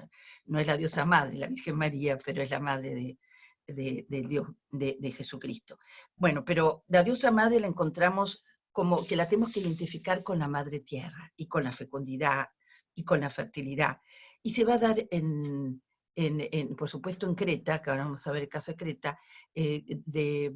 No es la diosa madre, la Virgen María, pero es la madre de Dios, de Jesucristo. Bueno, pero la diosa madre la encontramos como que la tenemos que identificar con la madre tierra y con la fecundidad y con la fertilidad. Y se va a dar por supuesto en Creta, que ahora vamos a ver el caso de Creta, de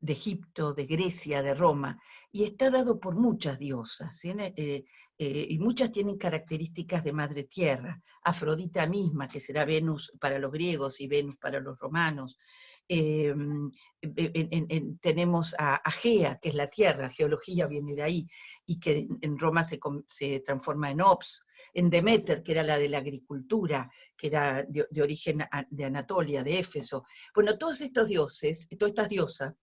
Egipto, de Grecia, de Roma, y está dado por muchas diosas, y muchas tienen características de madre tierra. Afrodita misma, que será Venus para los griegos y Venus para los romanos. Tenemos a Gea, que es la tierra, geología viene de ahí, y que en Roma se transforma en Ops, en Deméter, que era la de la agricultura, que era de origen de Anatolia, de Éfeso. Bueno, todos estos dioses, todas estas diosas,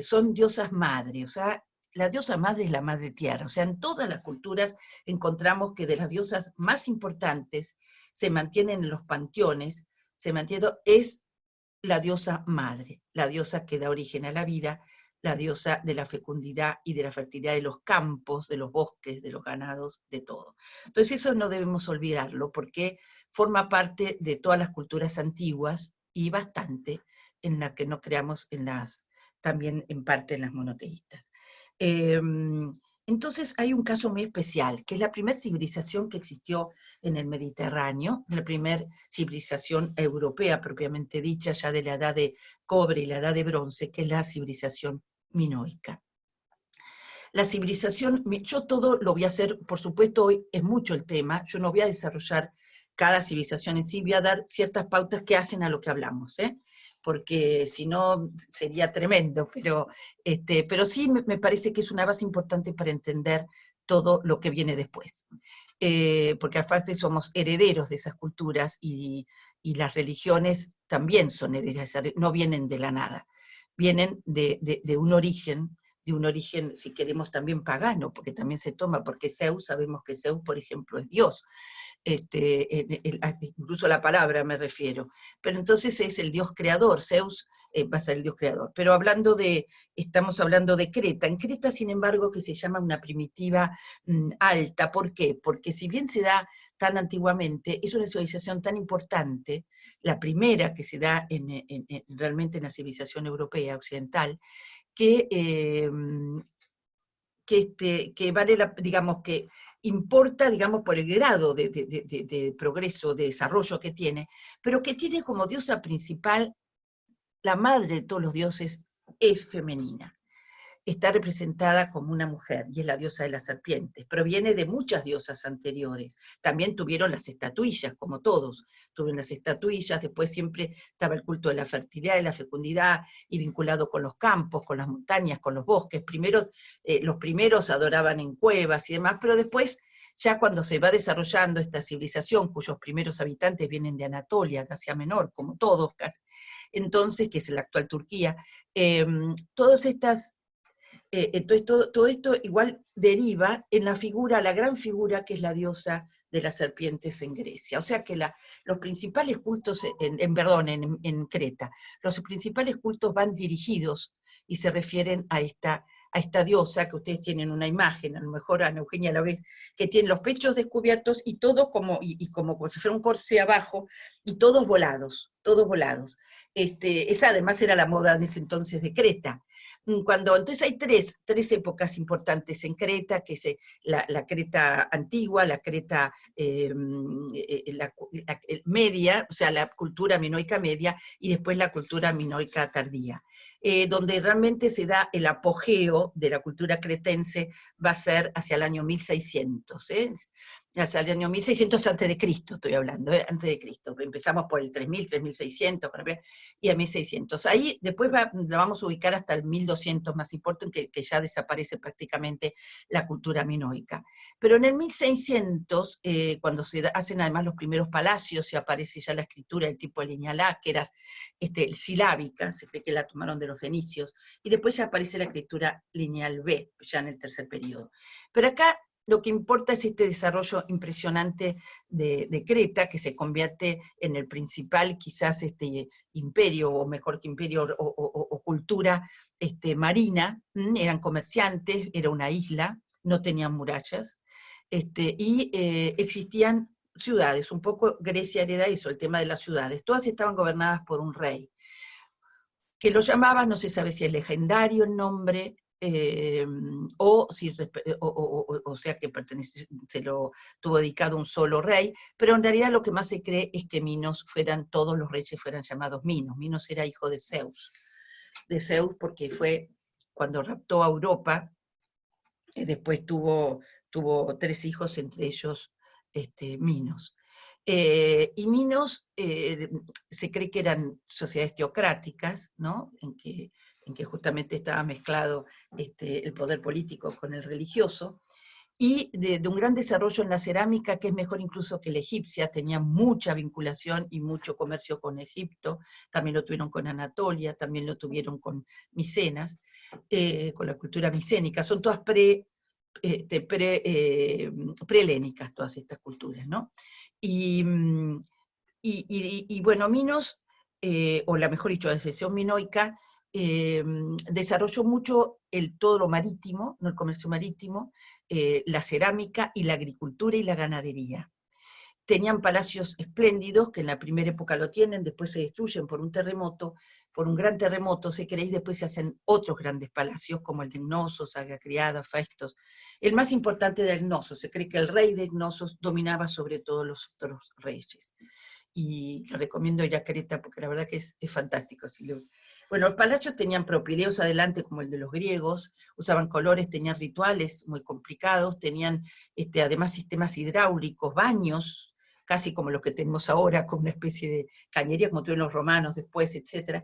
son diosas madre, o sea, la diosa madre es la madre tierra, o sea, en todas las culturas encontramos que de las diosas más importantes se mantienen en los panteones, es la diosa madre, la diosa que da origen a la vida, la diosa de la fecundidad y de la fertilidad de los campos, de los bosques, de los ganados, de todo. Entonces eso no debemos olvidarlo, porque forma parte de todas las culturas antiguas y bastante en la que no creamos también en parte en las monoteístas. Entonces hay un caso muy especial, que es la primera civilización que existió en el Mediterráneo, la primera civilización europea propiamente dicha, ya de la edad de cobre y la edad de bronce, que es la civilización minoica. La civilización, yo todo lo voy a hacer, por supuesto hoy es mucho el tema, yo no voy a desarrollar cada civilización en sí, voy a dar ciertas pautas que hacen a lo que hablamos, porque si no sería tremendo, pero sí me parece que es una base importante para entender todo lo que viene después. Porque aparte somos herederos de esas culturas y las religiones también son herederas, no vienen de la nada, vienen de un origen, si queremos, también pagano, porque también se toma, porque Zeus, sabemos que Zeus, por ejemplo, es Dios, incluso la palabra me refiero, pero entonces es el Dios creador, Zeus va a ser el Dios creador. Pero estamos hablando de Creta, en Creta, sin embargo, que se llama una primitiva alta, ¿por qué? Porque si bien se da tan antiguamente, es una civilización tan importante, la primera que se da realmente en la civilización europea, occidental, que vale digamos que importa, digamos, por el grado de progreso, de desarrollo que tiene, pero que tiene como diosa principal, la madre de todos los dioses es femenina. Está representada como una mujer, y es la diosa de las serpientes. Proviene de muchas diosas anteriores. También tuvieron las estatuillas, como todos. Tuvieron las estatuillas, después siempre estaba el culto de la fertilidad y la fecundidad, y vinculado con los campos, con las montañas, con los bosques. Primero, los primeros adoraban en cuevas y demás, pero después, ya cuando se va desarrollando esta civilización, cuyos primeros habitantes vienen de Anatolia, de Asia Menor, como todos, entonces, que es la actual Turquía, todas estas... Entonces todo esto igual deriva en la gran figura que es la diosa de las serpientes en Grecia. O sea que los principales cultos, en Creta, los principales cultos van dirigidos y se refieren a esta diosa, que ustedes tienen una imagen, a lo mejor Ana Eugenia la ves, que tiene los pechos descubiertos y todos como si fuera un corsé abajo, y todos volados, todos volados. Esa además era la moda en ese entonces de Creta. Entonces hay tres épocas importantes en Creta, que es la Creta antigua, la Creta media, o sea, la cultura minoica media, y después la cultura minoica tardía, donde realmente se da el apogeo de la cultura cretense, va a ser hacia el año 1600, hacia el año 1600 antes de Cristo, estoy hablando, antes de Cristo. Empezamos por el 3000, 3600, y a 1600. Ahí después la vamos a ubicar hasta el 1200 más importante, que ya desaparece prácticamente la cultura minoica. Pero en el 1600, cuando se hacen además los primeros palacios, y aparece ya la escritura del tipo lineal A, que era silábica, se cree que la tomaron de los fenicios, y después ya aparece la escritura lineal B, ya en el tercer periodo. Pero acá lo que importa es este desarrollo impresionante de Creta, que se convierte en el principal, quizás, imperio, o mejor que imperio, o cultura marina. Eran comerciantes, era una isla, no tenían murallas, y existían ciudades. Un poco Grecia hereda eso, el tema de las ciudades. Todas estaban gobernadas por un rey, que lo llamaban, no se sabe si es legendario el nombre, o o sea que se lo tuvo dedicado un solo rey, pero en realidad lo que más se cree es que Minos todos los reyes fueran llamados Minos. Minos era hijo de Zeus porque fue cuando raptó a Europa, después tuvo 3 hijos, entre ellos Minos. Y Minos se cree que eran sociedades teocráticas, ¿no? en que justamente estaba mezclado el poder político con el religioso, y de un gran desarrollo en la cerámica, que es mejor incluso que la egipcia, tenía mucha vinculación y mucho comercio con Egipto, también lo tuvieron con Anatolia, también lo tuvieron con Micenas, con la cultura micénica, son todas prehelénicas todas estas culturas, ¿no? Y bueno, Minos, o la mejor dicho, la secesión minoica, desarrolló mucho todo lo marítimo, no el comercio marítimo, la cerámica y la agricultura y la ganadería. Tenían palacios espléndidos, que en la primera época lo tienen, después se destruyen por un terremoto, por un gran terremoto, si queréis, después se hacen otros grandes palacios, como el de Cnosos, Saga Criada, Festos. El más importante de Cnosos, se cree que el rey de Cnosos dominaba sobre todos los otros reyes. Y le recomiendo ir a Creta, porque la verdad que es fantástico. Bueno, los palacios tenían propíleos adelante, como el de los griegos, usaban colores, tenían rituales muy complicados, tenían además sistemas hidráulicos, baños, casi como los que tenemos ahora, con una especie de cañería, como tuvieron los romanos después, etc.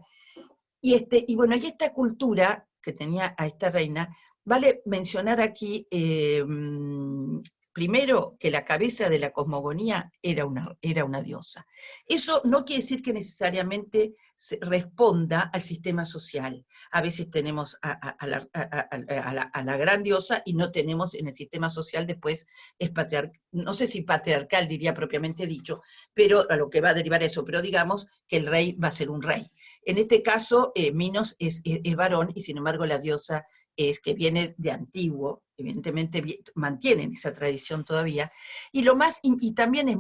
Y bueno, y esta cultura que tenía a esta reina, vale mencionar aquí, primero, que la cabeza de la cosmogonía era una diosa. Eso no quiere decir que necesariamente responda al sistema social. A veces tenemos a la gran diosa y no tenemos en el sistema social después, no sé si patriarcal diría propiamente dicho, pero a lo que va a derivar eso, pero digamos que el rey va a ser un rey. En este caso, Minos es varón, y sin embargo la diosa es que viene de antiguo, evidentemente mantienen esa tradición todavía, y también es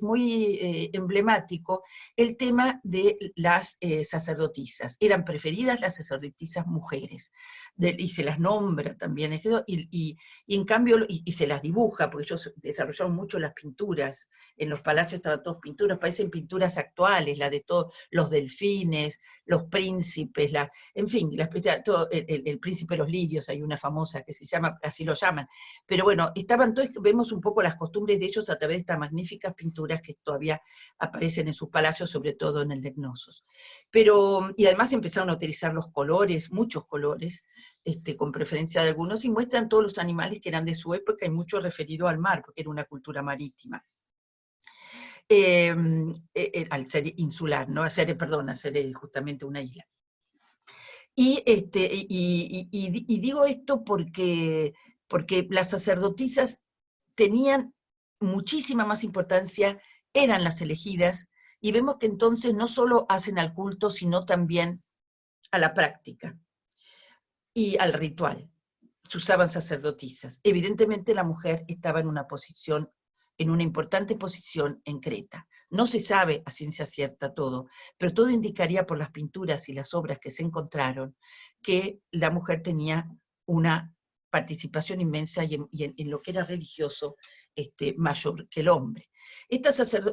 muy emblemático el tema de las sacerdotisas. Eran preferidas las sacerdotisas mujeres, y se las nombra también, y en cambio, y se las dibuja, porque ellos desarrollaron mucho las pinturas, en los palacios estaban todas pinturas, parecen pinturas actuales, la de todos los delfines, los príncipes, en fin, el príncipe de los lirios, hay una famosa que se llama, así lo llaman, pero bueno, estaban todos, vemos un poco las costumbres de ellos a través de estas magníficas pinturas que todavía aparecen en sus palacios, sobre todo en el de Cnosos. Y además empezaron a utilizar los colores, muchos colores, con preferencia de algunos, y muestran todos los animales que eran de su época, y mucho referido al mar, porque era una cultura marítima. Al ser insular, ¿no? al ser justamente una isla. Y digo esto porque las sacerdotisas tenían muchísima más importancia, eran las elegidas, y vemos que entonces no solo hacen al culto, sino también a la práctica y al ritual. Se usaban sacerdotisas. Evidentemente la mujer estaba en una importante posición en Creta. No se sabe a ciencia cierta todo, pero todo indicaría por las pinturas y las obras que se encontraron que la mujer tenía una participación inmensa y en lo que era religioso mayor que el hombre.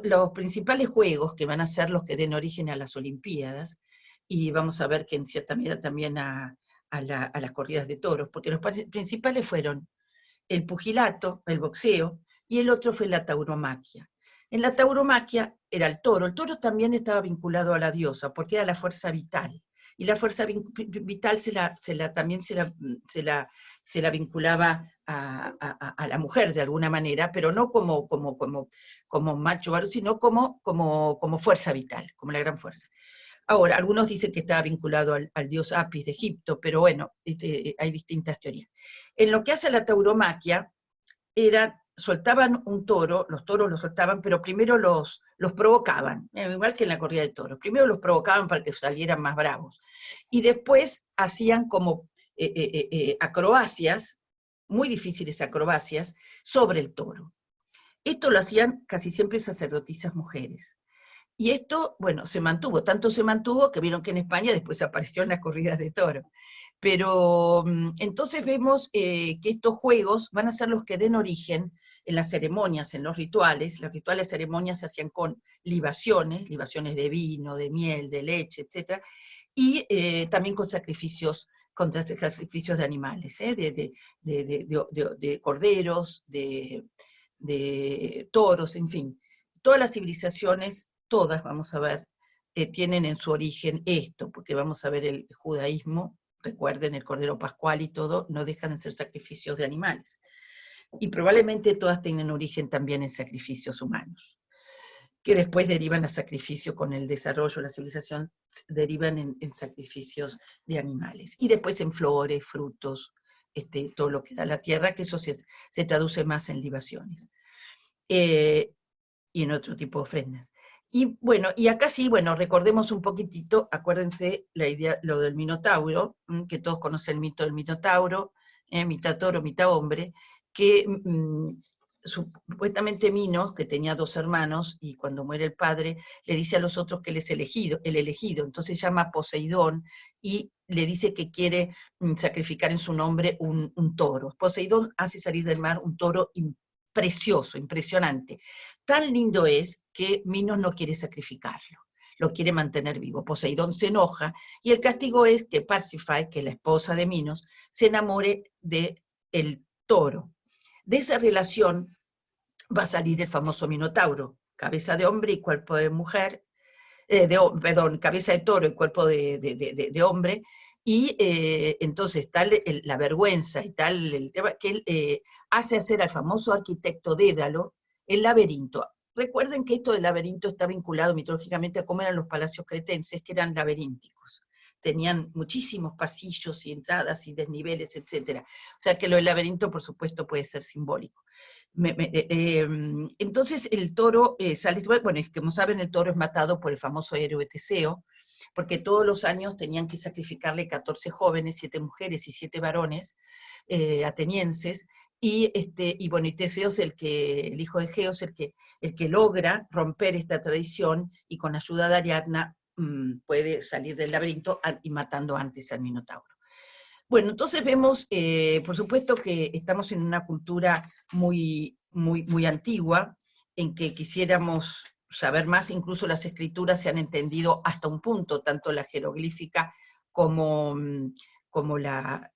Los principales juegos, que van a ser los que den origen a las Olimpiadas, y vamos a ver que en cierta medida también a las corridas de toros, porque los principales fueron el pugilato, el boxeo, y el otro fue la tauromaquia. En la tauromaquia era el toro también estaba vinculado a la diosa, porque era la fuerza vital, y la fuerza vital también se la vinculaba a la mujer de alguna manera, pero no como macho varón, sino como fuerza vital, como la gran fuerza. Ahora, algunos dicen que estaba vinculado al dios Apis de Egipto, pero bueno, hay distintas teorías. En lo que hace a la tauromaquia, soltaban un toro, los toros los soltaban, pero primero los provocaban, igual que en la corrida de toros. Primero los provocaban para que salieran más bravos. Y después hacían como acrobacias, muy difíciles acrobacias, sobre el toro. Esto lo hacían casi siempre sacerdotisas mujeres. Y esto, bueno, se mantuvo, tanto se mantuvo que vieron que en España después apareció en las corridas de toros. Pero entonces vemos que estos juegos van a ser los que den origen en las ceremonias, en los rituales. Las rituales ceremonias se hacían con libaciones de vino, de miel, de leche, etc. Y también con sacrificios de animales, de corderos, de toros, en fin. Todas las civilizaciones, todas, vamos a ver, tienen en su origen esto, porque vamos a ver el judaísmo, recuerden el cordero pascual y todo, no dejan de ser sacrificios de animales. Y probablemente todas tienen origen también en sacrificios humanos, que después derivan a sacrificio con el desarrollo de la civilización, derivan en sacrificios de animales. Y después en flores, frutos, todo lo que da la tierra, que eso se traduce más en libaciones. Y en otro tipo de ofrendas. Y bueno, y acá sí, bueno, recordemos un poquitito, acuérdense la idea, lo del Minotauro, que todos conocen el mito del Minotauro, mitad toro, mitad hombre, que supuestamente Minos, que tenía 2 hermanos, y cuando muere el padre, le dice a los otros que él es el elegido, entonces llama a Poseidón, y le dice que quiere sacrificar en su nombre un toro. Poseidón hace salir del mar un toro precioso, impresionante. Tan lindo es que Minos no quiere sacrificarlo, lo quiere mantener vivo. Poseidón se enoja, y el castigo es que Parsifal, que es la esposa de Minos, se enamore del toro. De esa relación va a salir el famoso Minotauro, cabeza de hombre y cuerpo de mujer, cabeza de toro y cuerpo de hombre, y entonces tal la vergüenza y tal el tema que él hace hacer al famoso arquitecto Dédalo el laberinto. Recuerden que esto del laberinto está vinculado mitológicamente a cómo eran los palacios cretenses, que eran laberínticos. Tenían muchísimos pasillos y entradas y desniveles, etc. O sea que lo del laberinto, por supuesto, puede ser simbólico. Entonces el toro sale, bueno, como saben, el toro es matado por el famoso héroe Teseo, porque todos los años tenían que sacrificarle 14 jóvenes, 7 mujeres y 7 varones atenienses, y bueno, y Teseo es el hijo de Geos, el que logra romper esta tradición, y con ayuda de Ariadna puede salir del laberinto y matando antes al Minotauro. Bueno, entonces vemos, por supuesto que estamos en una cultura muy antigua, en que quisiéramos saber más, incluso las escrituras se han entendido hasta un punto, tanto la jeroglífica como la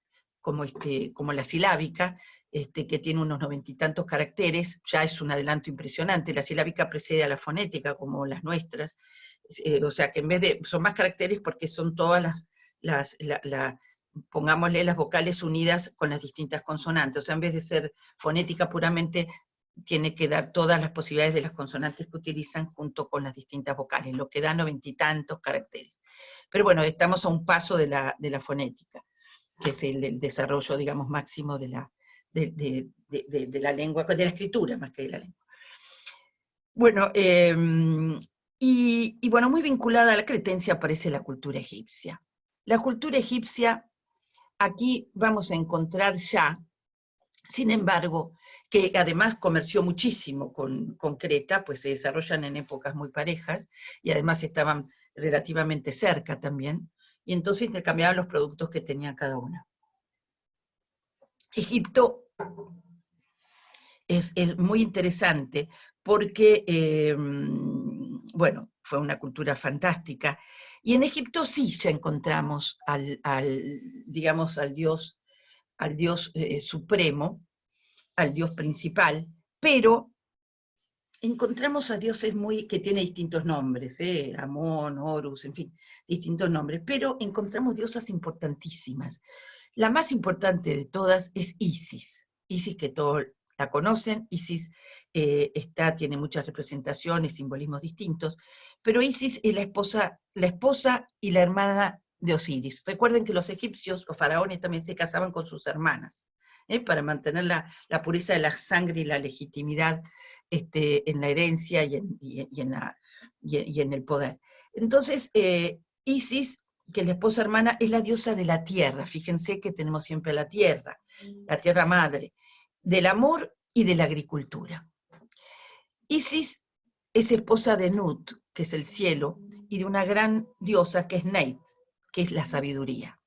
silábica, que tiene unos 90 y tantos caracteres, ya es un adelanto impresionante. La silábica precede a la fonética, como las nuestras, o sea que en vez de, son más caracteres porque son todas pongámosle las vocales unidas con las distintas consonantes, o sea, en vez de ser fonética puramente, tiene que dar todas las posibilidades de las consonantes que utilizan junto con las distintas vocales, lo que da 90 y tantos caracteres. Pero bueno, estamos a un paso de la fonética, que es el desarrollo, digamos, máximo de la lengua, de la escritura más que de la lengua. Bueno, y bueno, muy vinculada a la cretencia aparece la cultura egipcia. La cultura egipcia, aquí vamos a encontrar ya, sin embargo, que además comerció muchísimo con Creta, pues se desarrollan en épocas muy parejas, y además estaban relativamente cerca también, y entonces intercambiaban los productos que tenía cada una. Egipto es muy interesante porque, bueno, fue una cultura fantástica, y en Egipto sí ya encontramos digamos, al Dios supremo, al Dios principal, pero encontramos a dioses que tiene distintos nombres, Amón, Horus, en fin, distintos nombres, pero encontramos diosas importantísimas. La más importante de todas es Isis. Isis, que todos la conocen. Isis tiene muchas representaciones, simbolismos distintos, pero Isis es la esposa y la hermana de Osiris. Recuerden que los egipcios, los faraones, también se casaban con sus hermanas, para mantener la pureza de la sangre y la legitimidad en la herencia y en el poder. Entonces, Isis, que es la esposa hermana, es la diosa de la tierra. Fíjense que tenemos siempre la tierra madre, del amor y de la agricultura. Isis es esposa de Nut, que es el cielo, y de una gran diosa, que es Neit, que es la sabiduría.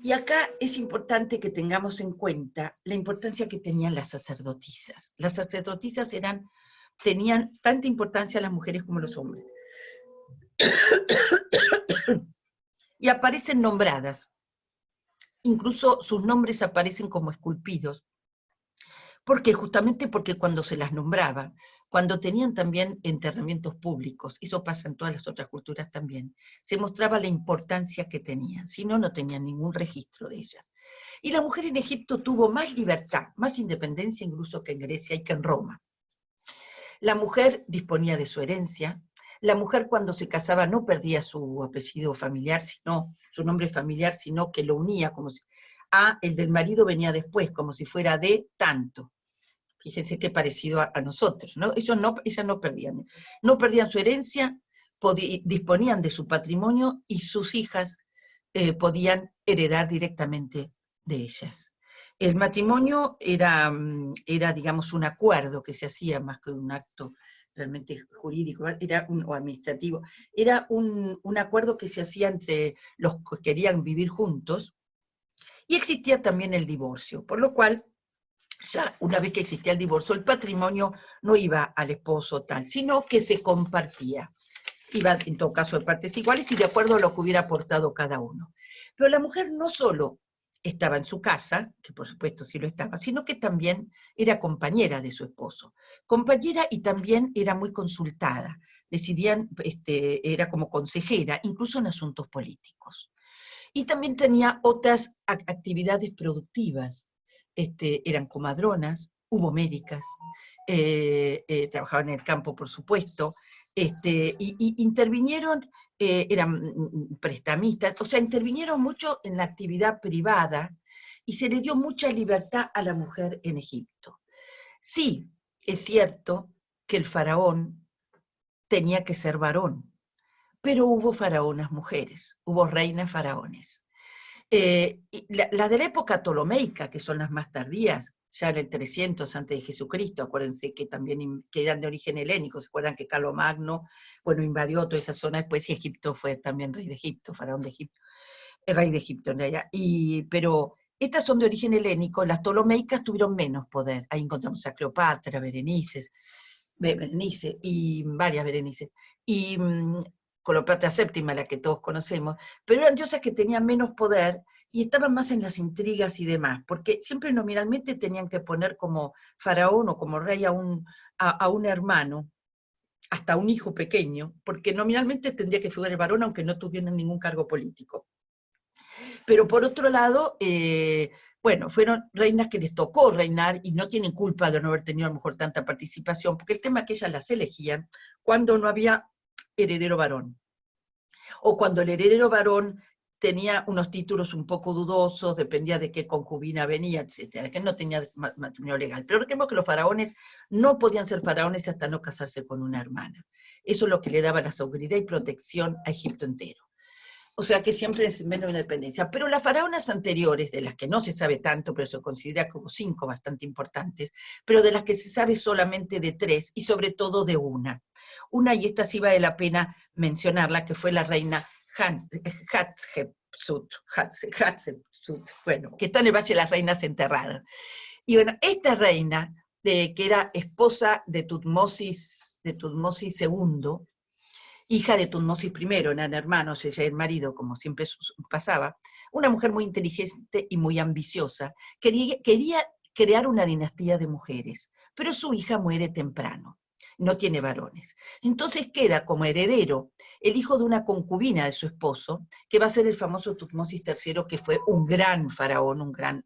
Y acá es importante que tengamos en cuenta la importancia que tenían las sacerdotisas. Las sacerdotisas tenían tanta importancia las mujeres como los hombres. Y aparecen nombradas. Incluso sus nombres aparecen como esculpidos. ¿Por qué? Justamente porque cuando se las nombraba, cuando tenían también enterramientos públicos, eso pasa en todas las otras culturas también, se mostraba la importancia que tenían, si no, no tenían ningún registro de ellas. Y la mujer en Egipto tuvo más libertad, más independencia incluso que en Grecia y que en Roma. La mujer disponía de su herencia, la mujer cuando se casaba no perdía su apellido familiar, sino su nombre familiar, sino que lo unía como si... el del marido venía después, como si fuera de tanto. Fíjense qué parecido a nosotros, ¿no? Ellas no perdían su herencia, disponían de su patrimonio y sus hijas podían heredar directamente de ellas. El matrimonio era, digamos, un acuerdo que se hacía más que un acto realmente jurídico, o administrativo, era un acuerdo que se hacía entre los que querían vivir juntos, y existía también el divorcio, por lo cual, ya una vez que existía el divorcio, el patrimonio no iba al esposo tal, sino que se compartía. Iba en todo caso de partes iguales y de acuerdo a lo que hubiera aportado cada uno. Pero la mujer no solo estaba en su casa, que por supuesto sí lo estaba, sino que también era compañera de su esposo. Compañera y también era muy consultada. Era como consejera, incluso en asuntos políticos. Y también tenía otras actividades productivas. Eran comadronas, hubo médicas, trabajaban en el campo, por supuesto, y intervinieron, eran prestamistas, o sea, intervinieron mucho en la actividad privada y se le dio mucha libertad a la mujer en Egipto. Sí, es cierto que el faraón tenía que ser varón, pero hubo faraonas mujeres, hubo reinas faraones. Las de la época ptolomeica, que son las más tardías, ya en el 300 antes de Jesucristo, acuérdense que también que eran de origen helénico, se acuerdan que Carlomagno, invadió toda esa zona después y Egipto fue también rey de Egipto, faraón de Egipto, rey de Egipto en realidad. Pero estas son de origen helénico, las ptolomeicas tuvieron menos poder, ahí encontramos a Cleopatra, Berenice y varias Berenices, y Cleopatra VII, la que todos conocemos, pero eran diosas que tenían menos poder y estaban más en las intrigas y demás, porque siempre nominalmente tenían que poner como faraón o como rey a un hermano, hasta un hijo pequeño, porque nominalmente tendría que figurar el varón aunque no tuvieran ningún cargo político. Pero por otro lado, fueron reinas que les tocó reinar y no tienen culpa de no haber tenido a lo mejor tanta participación, porque el tema es que ellas las elegían cuando no había heredero varón, o cuando el heredero varón tenía unos títulos un poco dudosos, dependía de qué concubina venía, etcétera, que no tenía matrimonio legal. Pero recordemos que los faraones no podían ser faraones hasta no casarse con una hermana. Eso es lo que le daba la seguridad y protección a Egipto entero. O sea que siempre es menos independencia. Pero las faraonas anteriores, de las que no se sabe tanto, pero se considera como 5 bastante importantes, pero de las que se sabe solamente de 3, y sobre todo de una. Una, y esta sí vale la pena mencionarla, que fue la reina Hatshepsut, que está en el Valle de las Reinas enterrada. Y esta reina, que era esposa de Tutmosis II, hija de Tutmosis I, eran hermanos, ella y el marido, como siempre pasaba, una mujer muy inteligente y muy ambiciosa, quería crear una dinastía de mujeres, pero su hija muere temprano, no tiene varones. Entonces queda como heredero el hijo de una concubina de su esposo, que va a ser el famoso Tutmosis III, que fue un gran faraón, un gran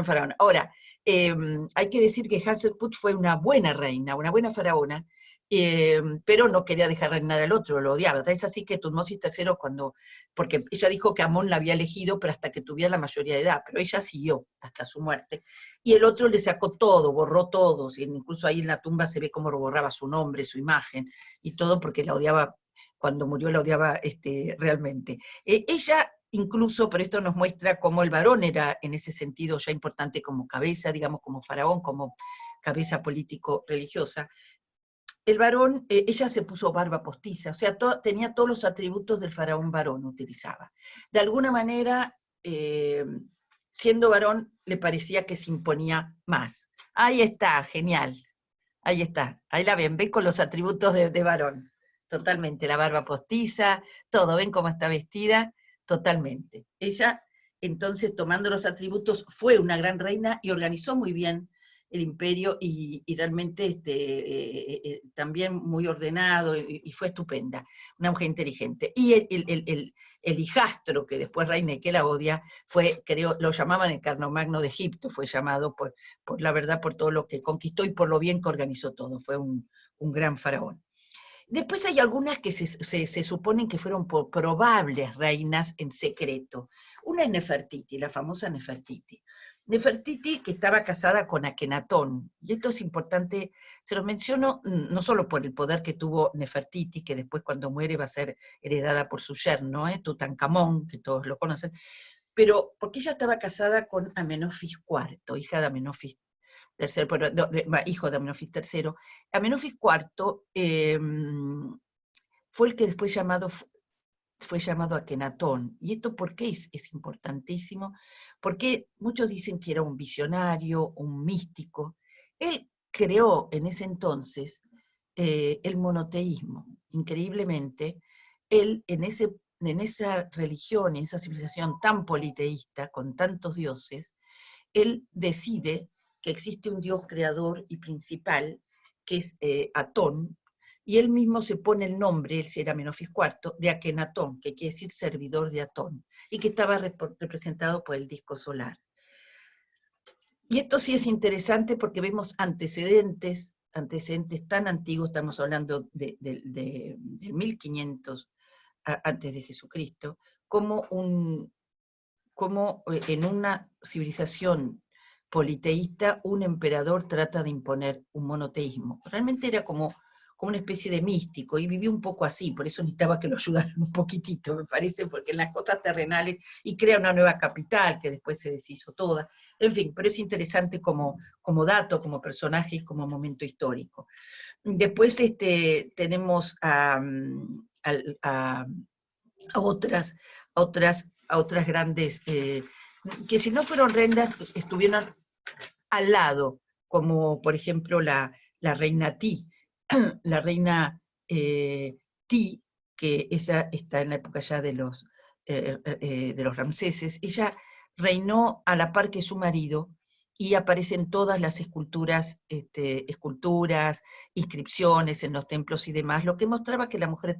faraón. Ahora, hay que decir que Hatshepsut fue una buena reina, una buena faraona, pero no quería dejar reinar al otro, lo odiaba. Es así que Tutmosis III, porque ella dijo que Amón la había elegido, pero hasta que tuviera la mayoría de edad, pero ella siguió hasta su muerte, y el otro le sacó todo, borró todo, incluso ahí en la tumba se ve cómo borraba su nombre, su imagen, y todo porque la odiaba, cuando murió la odiaba realmente. Ella incluso, pero esto nos muestra cómo el varón era en ese sentido ya importante como cabeza, digamos como faraón, como cabeza político-religiosa. el varón, ella se puso barba postiza, o sea, tenía todos los atributos del faraón varón, utilizaba. De alguna manera, siendo varón, le parecía que se imponía más. Ahí está, genial. Ahí está, ahí la ven con los atributos de varón. Totalmente, la barba postiza, todo, ven cómo está vestida, totalmente. Ella, entonces, tomando los atributos, fue una gran reina y organizó muy bien el imperio y realmente también muy ordenado y fue estupenda, una mujer inteligente. Y el hijastro, que después reina y que la odia, fue, creo, lo llamaban el Carlomagno de Egipto, fue llamado por la verdad, por todo lo que conquistó y por lo bien que organizó todo, fue un gran faraón. Después hay algunas que se suponen que fueron probables reinas en secreto. Una es Nefertiti, la famosa Nefertiti. Nefertiti, que estaba casada con Akenatón, y esto es importante, se lo menciono no solo por el poder que tuvo Nefertiti, que después cuando muere va a ser heredada por su yerno, Tutankamón, que todos lo conocen, pero porque ella estaba casada con Amenofis IV, hija de Amenofis III, hijo de Amenofis III. Amenofis IV fue el que después fue llamado Akenatón. ¿Y esto por qué es importantísimo? Porque muchos dicen que era un visionario, un místico. Él creó en ese entonces el monoteísmo. Increíblemente, él en esa religión, en esa civilización tan politeísta, con tantos dioses, él decide que existe un dios creador y principal, que es Atón, y él mismo se pone el nombre, él era Amenofis IV, de Akenatón, que quiere decir servidor de Atón, y que estaba representado por el disco solar. Y esto sí es interesante porque vemos antecedentes tan antiguos, estamos hablando del 1500 antes de Jesucristo, como en una civilización politeísta un emperador trata de imponer un monoteísmo. Realmente era como una especie de místico, y vivió un poco así, por eso necesitaba que lo ayudaran un poquitito, me parece, porque en las costas terrenales, y crea una nueva capital, que después se deshizo toda, en fin, pero es interesante como dato, como personaje y como momento histórico. Después tenemos a otras grandes, que si no fueron reinas, estuvieron al lado, como por ejemplo la reina Ti, la reina Ti, que ella está en la época ya de los Ramseses. Ella reinó a la par que su marido, y aparecen todas las esculturas, inscripciones en los templos y demás, lo que mostraba que la mujer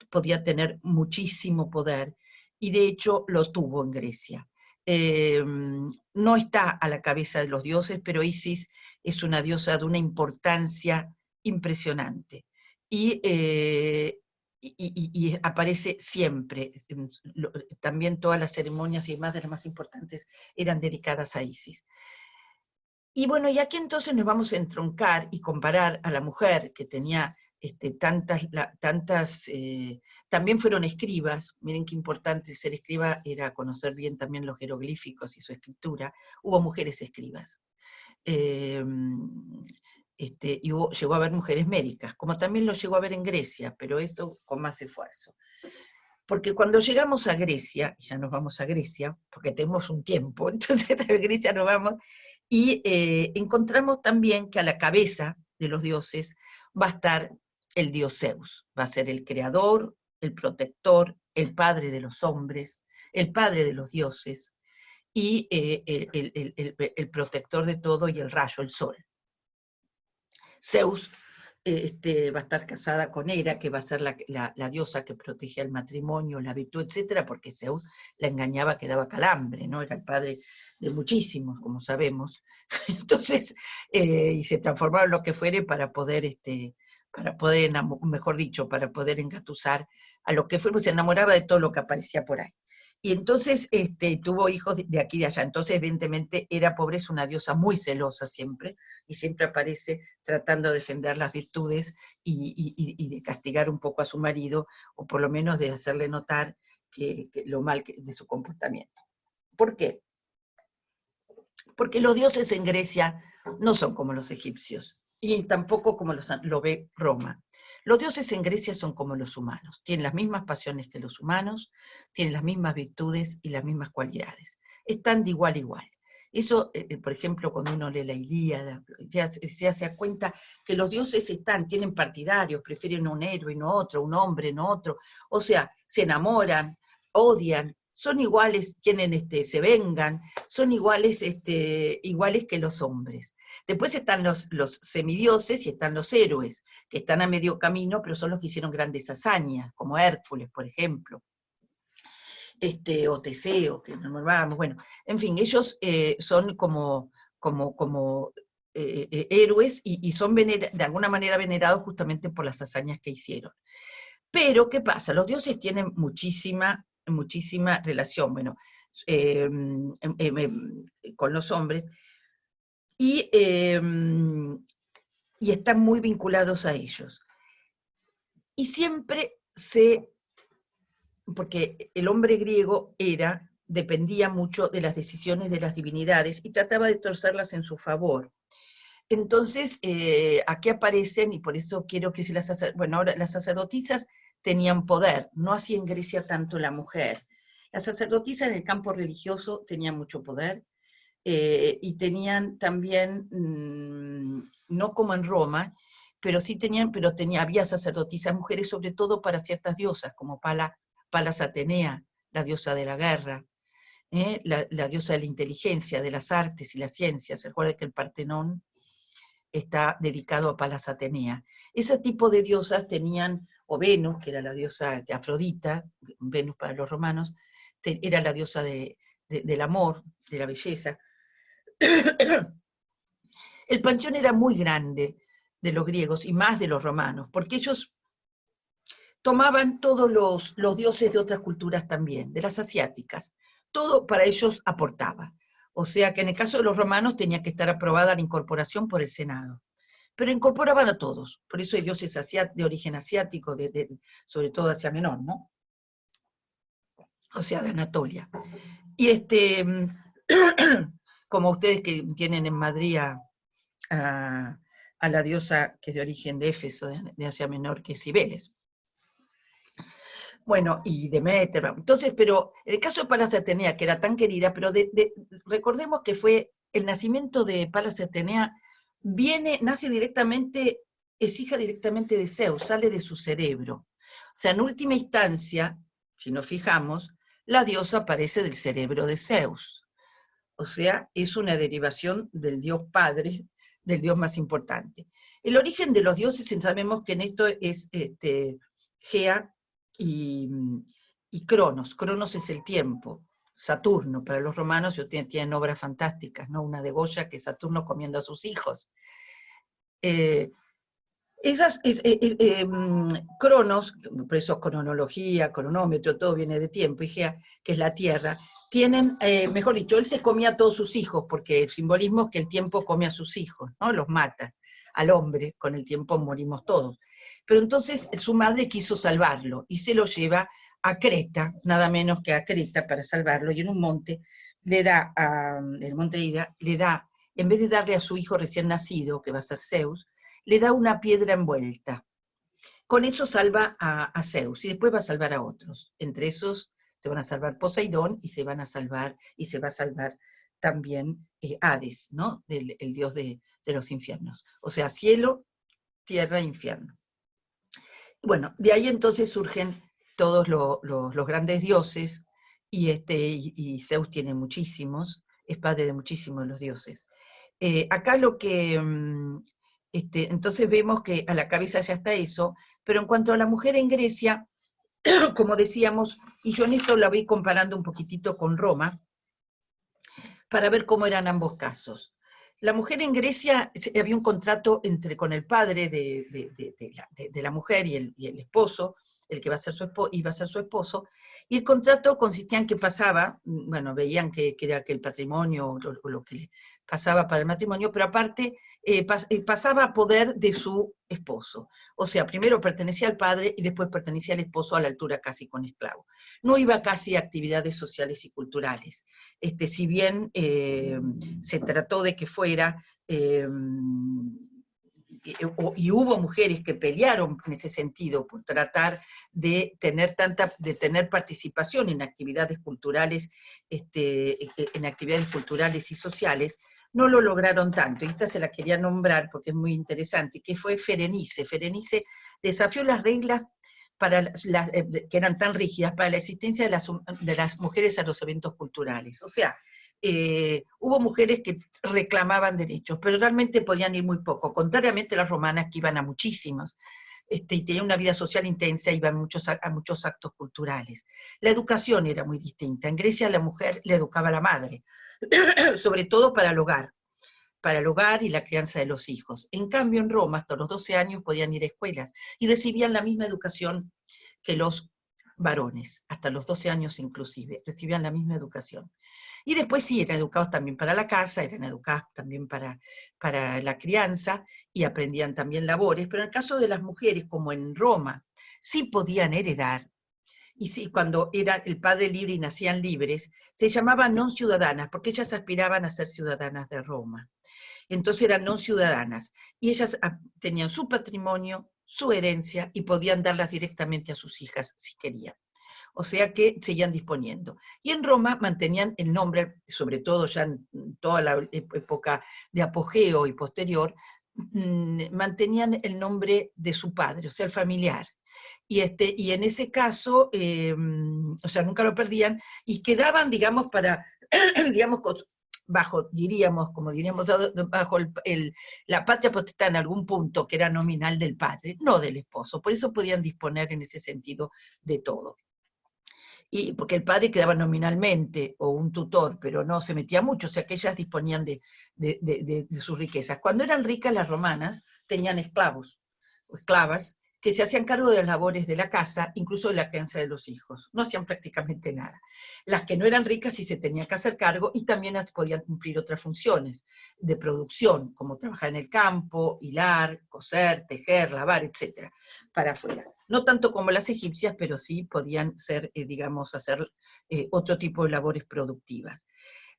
podía tener muchísimo poder, y de hecho lo tuvo en Grecia. No está a la cabeza de los dioses, pero Isis es una diosa de una importancia impresionante. Y aparece siempre. También todas las ceremonias y demás de las más importantes eran dedicadas a Isis. Y bueno, y aquí entonces nos vamos a entroncar y comparar a la mujer que tenía también fueron escribas. Miren qué importante ser escriba, era conocer bien también los jeroglíficos y su escritura. Hubo mujeres escribas. Llegó a haber mujeres médicas, como también lo llegó a haber en Grecia, pero esto con más esfuerzo. Porque cuando llegamos a Grecia, y ya nos vamos a Grecia, porque tenemos un tiempo, entonces a Grecia nos vamos, y encontramos también que a la cabeza de los dioses va a estar el dios Zeus, va a ser el creador, el protector, el padre de los hombres, el padre de los dioses, y el protector de todo, y el rayo, el sol. Zeus va a estar casada con Hera, que va a ser la diosa que protege el matrimonio, la virtud, etcétera, porque Zeus la engañaba, que daba calambre, ¿no? Era el padre de muchísimos, como sabemos. Entonces, y se transformaron lo que fuere para poder, mejor dicho, para poder engatusar a lo que fue, pues se enamoraba de todo lo que aparecía por ahí. Y entonces tuvo hijos de aquí y de allá. Entonces, evidentemente, Hera, pobre, es una diosa muy celosa siempre, y siempre aparece tratando de defender las virtudes y de castigar un poco a su marido, o por lo menos de hacerle notar que lo mal de su comportamiento. ¿Por qué? Porque los dioses en Grecia no son como los egipcios. y tampoco como lo ve Roma. Los dioses en Grecia son como los humanos, tienen las mismas pasiones que los humanos, tienen las mismas virtudes y las mismas cualidades, están de igual a igual. Eso, por ejemplo, cuando uno lee la Ilíada, ya se da cuenta que los dioses tienen partidarios, prefieren un héroe y no otro, un hombre no otro, o sea, se enamoran, odian, son iguales, se vengan, son iguales que los hombres. Después están los semidioses y están los héroes, que están a medio camino, pero son los que hicieron grandes hazañas, como Hércules, por ejemplo. O Teseo, que no vamos, bueno, en fin, ellos son como héroes y son de alguna manera venerados justamente por las hazañas que hicieron. Pero, ¿qué pasa? Los dioses tienen muchísima relación, bueno, con los hombres, y están muy vinculados a ellos. Y siempre porque el hombre griego dependía mucho de las decisiones de las divinidades y trataba de torcerlas en su favor. Entonces, aquí aparecen, y por eso quiero que ahora las sacerdotisas tenían poder, no así en Grecia tanto la mujer. Las sacerdotisas en el campo religioso tenían mucho poder, y tenían también, no como en Roma, pero sí había sacerdotisas mujeres, sobre todo para ciertas diosas, como Palas Atenea, la diosa de la guerra, la diosa de la inteligencia, de las artes y las ciencias. Se recuerda que el Partenón está dedicado a Palas Atenea. Ese tipo de diosas tenían, o Venus, que era la diosa de Afrodita, Venus para los romanos, era la diosa del amor, de la belleza. El panteón era muy grande de los griegos y más de los romanos, porque ellos tomaban todos los dioses de otras culturas también, de las asiáticas. Todo para ellos aportaba. O sea que en el caso de los romanos tenía que estar aprobada la incorporación por el Senado. Pero incorporaban a todos. Por eso hay dioses de origen asiático, sobre todo Asia Menor, ¿no? O sea, de Anatolia. Y como ustedes que tienen en Madrid a la diosa que es de origen de Éfeso, de Asia Menor, que es Cibeles. Bueno, y Deméter. Entonces, pero en el caso de Palas Atenea, que era tan querida, pero recordemos que fue el nacimiento de Palas Atenea, nace directamente, es hija directamente de Zeus, sale de su cerebro. O sea, en última instancia, si nos fijamos, la diosa aparece del cerebro de Zeus. O sea, es una derivación del dios padre, del dios más importante. El origen de los dioses, sabemos que en esto es Gea y Cronos. Cronos es el tiempo. Saturno, para los romanos tienen obras fantásticas, ¿no? Una de Goya, que es Saturno comiendo a sus hijos. Cronos, por eso cronología, cronómetro, todo viene de tiempo, y Gea, que es la Tierra, tienen, mejor dicho, él se comía a todos sus hijos, porque el simbolismo es que el tiempo come a sus hijos, ¿no? Los mata. Al hombre, con el tiempo morimos todos. Pero entonces su madre quiso salvarlo, y se lo lleva a Creta, nada menos que a Creta, para salvarlo, y en un monte el monte Ida, en vez de darle a su hijo recién nacido, que va a ser Zeus, le da una piedra envuelta. Con eso salva a Zeus, y después va a salvar a otros. Entre esos se van a salvar Poseidón, y se va a salvar también Hades, ¿no? El dios de los infiernos. O sea, cielo, tierra, infierno. Bueno, de ahí entonces surgen todos los grandes dioses, y Zeus tiene muchísimos, es padre de muchísimos de los dioses. Acá lo que... entonces vemos que a la cabeza ya está eso, pero en cuanto a la mujer en Grecia, como decíamos, y yo en esto la voy comparando un poquitito con Roma, para ver cómo eran ambos casos. La mujer en Grecia, había un contrato con el padre de la mujer y el esposo, el que iba a ser su esposo, y el contrato consistía en que pasaba, bueno, veían que era que el patrimonio, lo que le pasaba para el matrimonio, pero aparte pasaba a poder de su esposo. O sea, primero pertenecía al padre y después pertenecía al esposo, a la altura casi con esclavo. No iba casi a actividades sociales y culturales. Si bien se trató de que fuera y hubo mujeres que pelearon en ese sentido por tratar de tener participación en actividades culturales, y sociales, no lo lograron tanto. Y esta se la quería nombrar porque es muy interesante, que fue Ferenice. Ferenice desafió las reglas que eran tan rígidas para la existencia de las mujeres a los eventos culturales. O sea, hubo mujeres que reclamaban derechos, pero realmente podían ir muy poco, contrariamente a las romanas que iban a muchísimos, y tenían una vida social intensa, iban a muchos actos culturales. La educación era muy distinta. En Grecia la mujer le educaba a la madre, sobre todo para el hogar y la crianza de los hijos. En cambio, en Roma, hasta los 12 años podían ir a escuelas y recibían la misma educación que los varones, hasta los 12 años inclusive, recibían la misma educación. Y después sí, eran educados también para la casa, eran educados también para la crianza, y aprendían también labores, pero en el caso de las mujeres, como en Roma, sí podían heredar, y sí, cuando era el padre libre y nacían libres, se llamaban non ciudadanas, porque ellas aspiraban a ser ciudadanas de Roma. Entonces eran non ciudadanas, y ellas tenían su patrimonio, su herencia, y podían darlas directamente a sus hijas si querían. O sea que seguían disponiendo. Y en Roma mantenían el nombre, sobre todo ya en toda la época de apogeo y posterior, mantenían el nombre de su padre, o sea, el familiar. Y en ese caso, o sea, nunca lo perdían, y quedaban, digamos, digamos, bajo la patria potestad en algún punto que era nominal del padre, no del esposo. Por eso podían disponer en ese sentido de todo. Y porque el padre quedaba nominalmente, o un tutor, pero no se metía mucho, o sea que ellas disponían de sus riquezas. Cuando eran ricas las romanas, tenían esclavos, o esclavas, que se hacían cargo de las labores de la casa, incluso de la crianza de los hijos. No hacían prácticamente nada. Las que no eran ricas sí se tenían que hacer cargo, y también podían cumplir otras funciones de producción, como trabajar en el campo, hilar, coser, tejer, lavar, etc., para afuera. No tanto como las egipcias, pero sí podían ser, digamos, hacer otro tipo de labores productivas.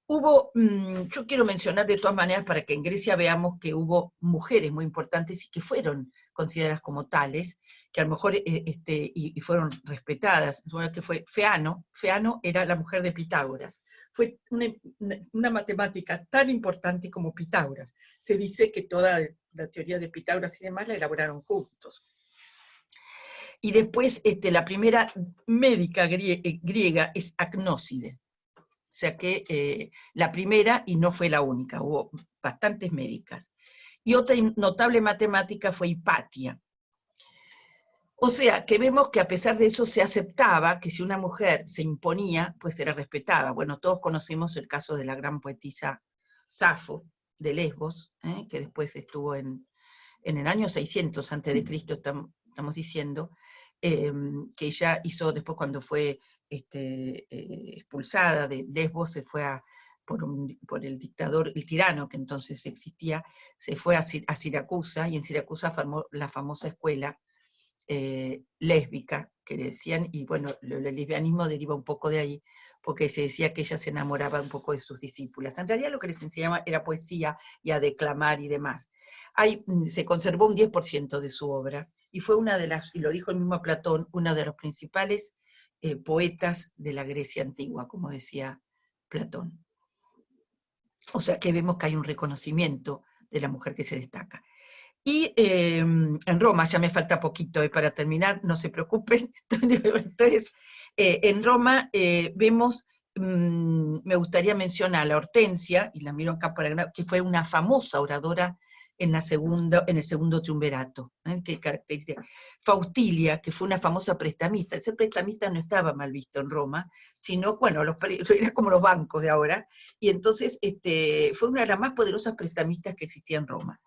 Yo quiero mencionar de todas maneras para que en Grecia veamos que hubo mujeres muy importantes y que fueron consideradas como tales, que a lo mejor y fueron respetadas. Que fue Feano. Feano era la mujer de Pitágoras. Fue una matemática tan importante como Pitágoras. Se dice que toda la teoría de Pitágoras y demás la elaboraron juntos. Y después la primera médica griega es Agnóside. O sea que la primera, y no fue la única, hubo bastantes médicas. Y otra notable matemática fue Hipatia. O sea, que vemos que a pesar de eso se aceptaba que si una mujer se imponía, pues era respetada. Bueno, todos conocemos el caso de la gran poetisa Safo, de Lesbos, que después estuvo en el año 600 a.C., estamos diciendo, que ella hizo después cuando fue expulsada de Lesbos, se fue por el dictador, el tirano que entonces existía, se fue a Siracusa, y en Siracusa formó la famosa escuela lésbica, que le decían, y bueno, el lesbianismo deriva un poco de ahí, porque se decía que ella se enamoraba un poco de sus discípulas. En realidad lo que les enseñaba era poesía y a declamar y demás. Se conservó un 10% de su obra, y fue una de las, y lo dijo el mismo Platón, una de los principales poetas de la Grecia antigua, como decía Platón. O sea que vemos que hay un reconocimiento de la mujer que se destaca. Y en Roma, ya me falta poquito para terminar, no se preocupen. Entonces, en Roma vemos, me gustaría mencionar a la Hortensia, y la miro acá por el, que fue una famosa oradora en el segundo triunvirato, que caracteriza. Faustilia, que fue una famosa prestamista. Ser prestamista no estaba mal visto en Roma, sino, bueno, era como los bancos de ahora, y entonces fue una de las más poderosas prestamistas que existía en Roma.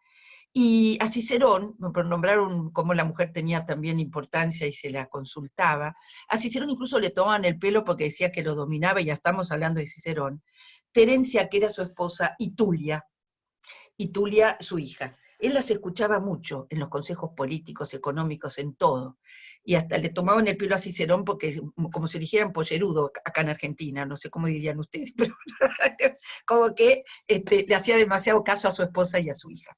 Y a Cicerón, por nombrar cómo la mujer tenía también importancia y se la consultaba, a Cicerón incluso le tomaban el pelo porque decía que lo dominaba, y ya estamos hablando de Cicerón. Terencia, que era su esposa, y Tulia su hija. Él las escuchaba mucho en los consejos políticos, económicos, en todo. Y hasta le tomaban el pelo a Cicerón porque, como si dijeran pollerudo acá en Argentina, no sé cómo dirían ustedes, pero como que le hacía demasiado caso a su esposa y a su hija.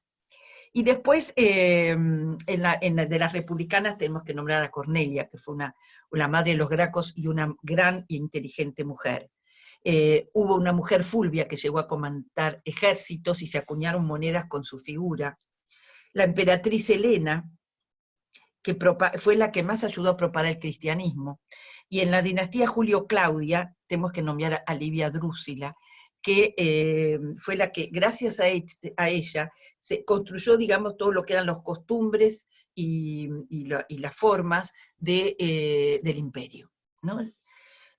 Y después, de las republicanas tenemos que nombrar a Cornelia, que fue una madre de los Gracos y una gran e inteligente mujer. Hubo una mujer, Fulvia, que llegó a comandar ejércitos y se acuñaron monedas con su figura. La emperatriz Helena, que fue la que más ayudó a propagar el cristianismo. Y en la dinastía Julio-Claudia tenemos que nombrar a Livia Drusila, que fue la que, gracias a ella, se construyó, digamos, todo lo que eran los costumbres y las formas del imperio, ¿no?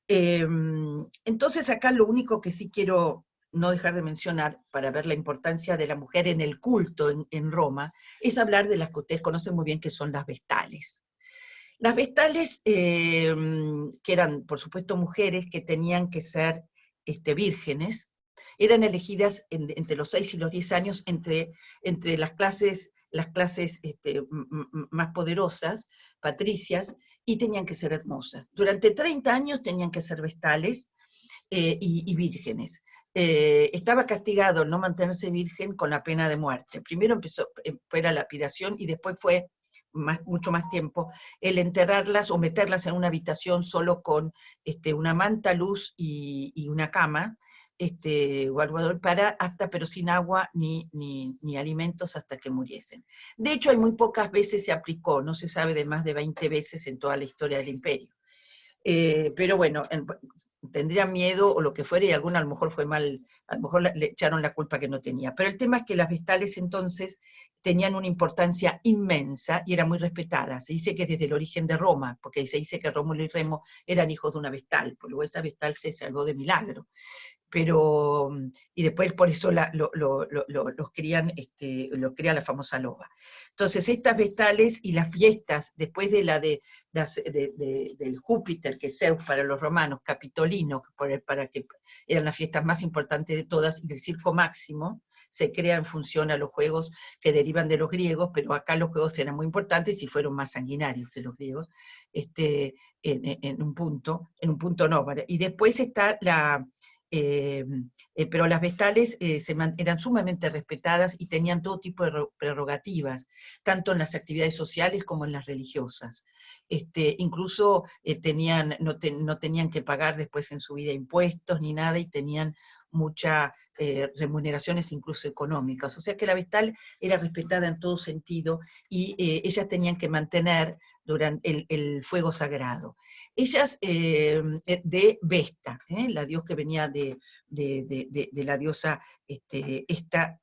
Entonces acá lo único que sí quiero no dejar de mencionar, para ver la importancia de la mujer en el culto en Roma, es hablar de las que ustedes conocen muy bien, que son las vestales. Las vestales, que eran, por supuesto, mujeres que tenían que ser vírgenes, eran elegidas entre los 6 y los 10 años entre las clases más poderosas, patricias, y tenían que ser hermosas. Durante 30 años tenían que ser vestales y vírgenes. Estaba castigado el no mantenerse virgen con la pena de muerte. Primero fue la lapidación y después fue mucho más tiempo el enterrarlas o meterlas en una habitación solo con una manta, luz y una cama, o algo pero sin agua ni alimentos hasta que muriesen. De hecho, hay muy pocas veces se aplicó, no se sabe de más de 20 veces en toda la historia del imperio. Pero bueno, tendrían miedo o lo que fuera, y alguna a lo mejor fue mal, a lo mejor le echaron la culpa que no tenía. Pero el tema es que las vestales entonces tenían una importancia inmensa y eran muy respetadas. Se dice que desde el origen de Roma, porque se dice que Rómulo y Remo eran hijos de una vestal, por luego esa vestal se salvó de milagro. Pero, y después por eso los crían la famosa loba. Entonces estas vestales y las fiestas, después del Júpiter, que es Zeus para los romanos, Capitolino, para que eran las fiestas más importantes de todas, y del Circo Máximo, se crea en función a los juegos que derivan de los griegos, pero acá los juegos eran muy importantes y fueron más sanguinarios que los griegos, en un punto no. Y después está pero las vestales eran sumamente respetadas y tenían todo tipo de prerrogativas, tanto en las actividades sociales como en las religiosas. Incluso no tenían que pagar después en su vida impuestos ni nada, y tenían muchas remuneraciones incluso económicas. O sea que la vestal era respetada en todo sentido, y ellas tenían que mantener durante el fuego sagrado. Ellas de Vesta, la diosa que venía de la diosa Hestia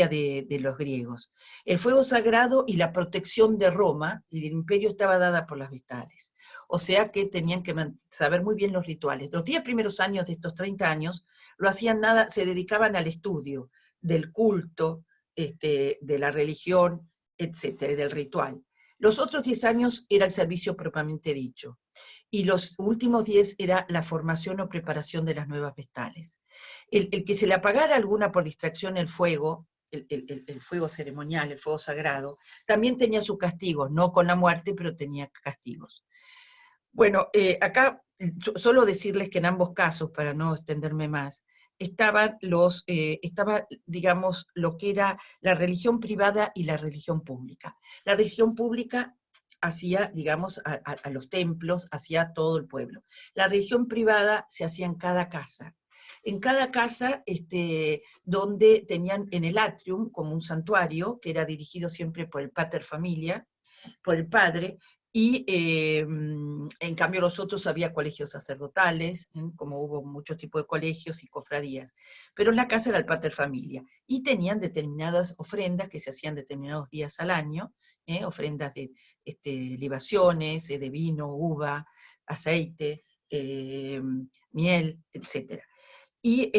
de los griegos. El fuego sagrado y la protección de Roma y del imperio estaba dada por las vestales. O sea que tenían que saber muy bien los rituales. Los 10 primeros años de estos 30 años se dedicaban al estudio del culto, de la religión, etcétera, del ritual. Los otros 10 años era el servicio propiamente dicho, y los últimos 10 era la formación o preparación de las nuevas vestales. El que se le apagara alguna por distracción el fuego, el fuego ceremonial, el fuego sagrado, también tenía sus castigos, no con la muerte, pero tenía castigos. Bueno, acá solo decirles que en ambos casos, para no extenderme más, estaba, digamos, lo que era la religión privada y la religión pública. La religión pública hacía, digamos, a los templos, hacía todo el pueblo. La religión privada se hacía en cada casa. En cada casa, donde tenían en el atrium, como un santuario, que era dirigido siempre por el pater familia, por el padre, y en cambio los otros había colegios sacerdotales, como hubo muchos tipos de colegios y cofradías, pero en la casa era el pater familia, y tenían determinadas ofrendas que se hacían determinados días al año, ofrendas de libaciones, de vino, uva, aceite, miel, etc. Y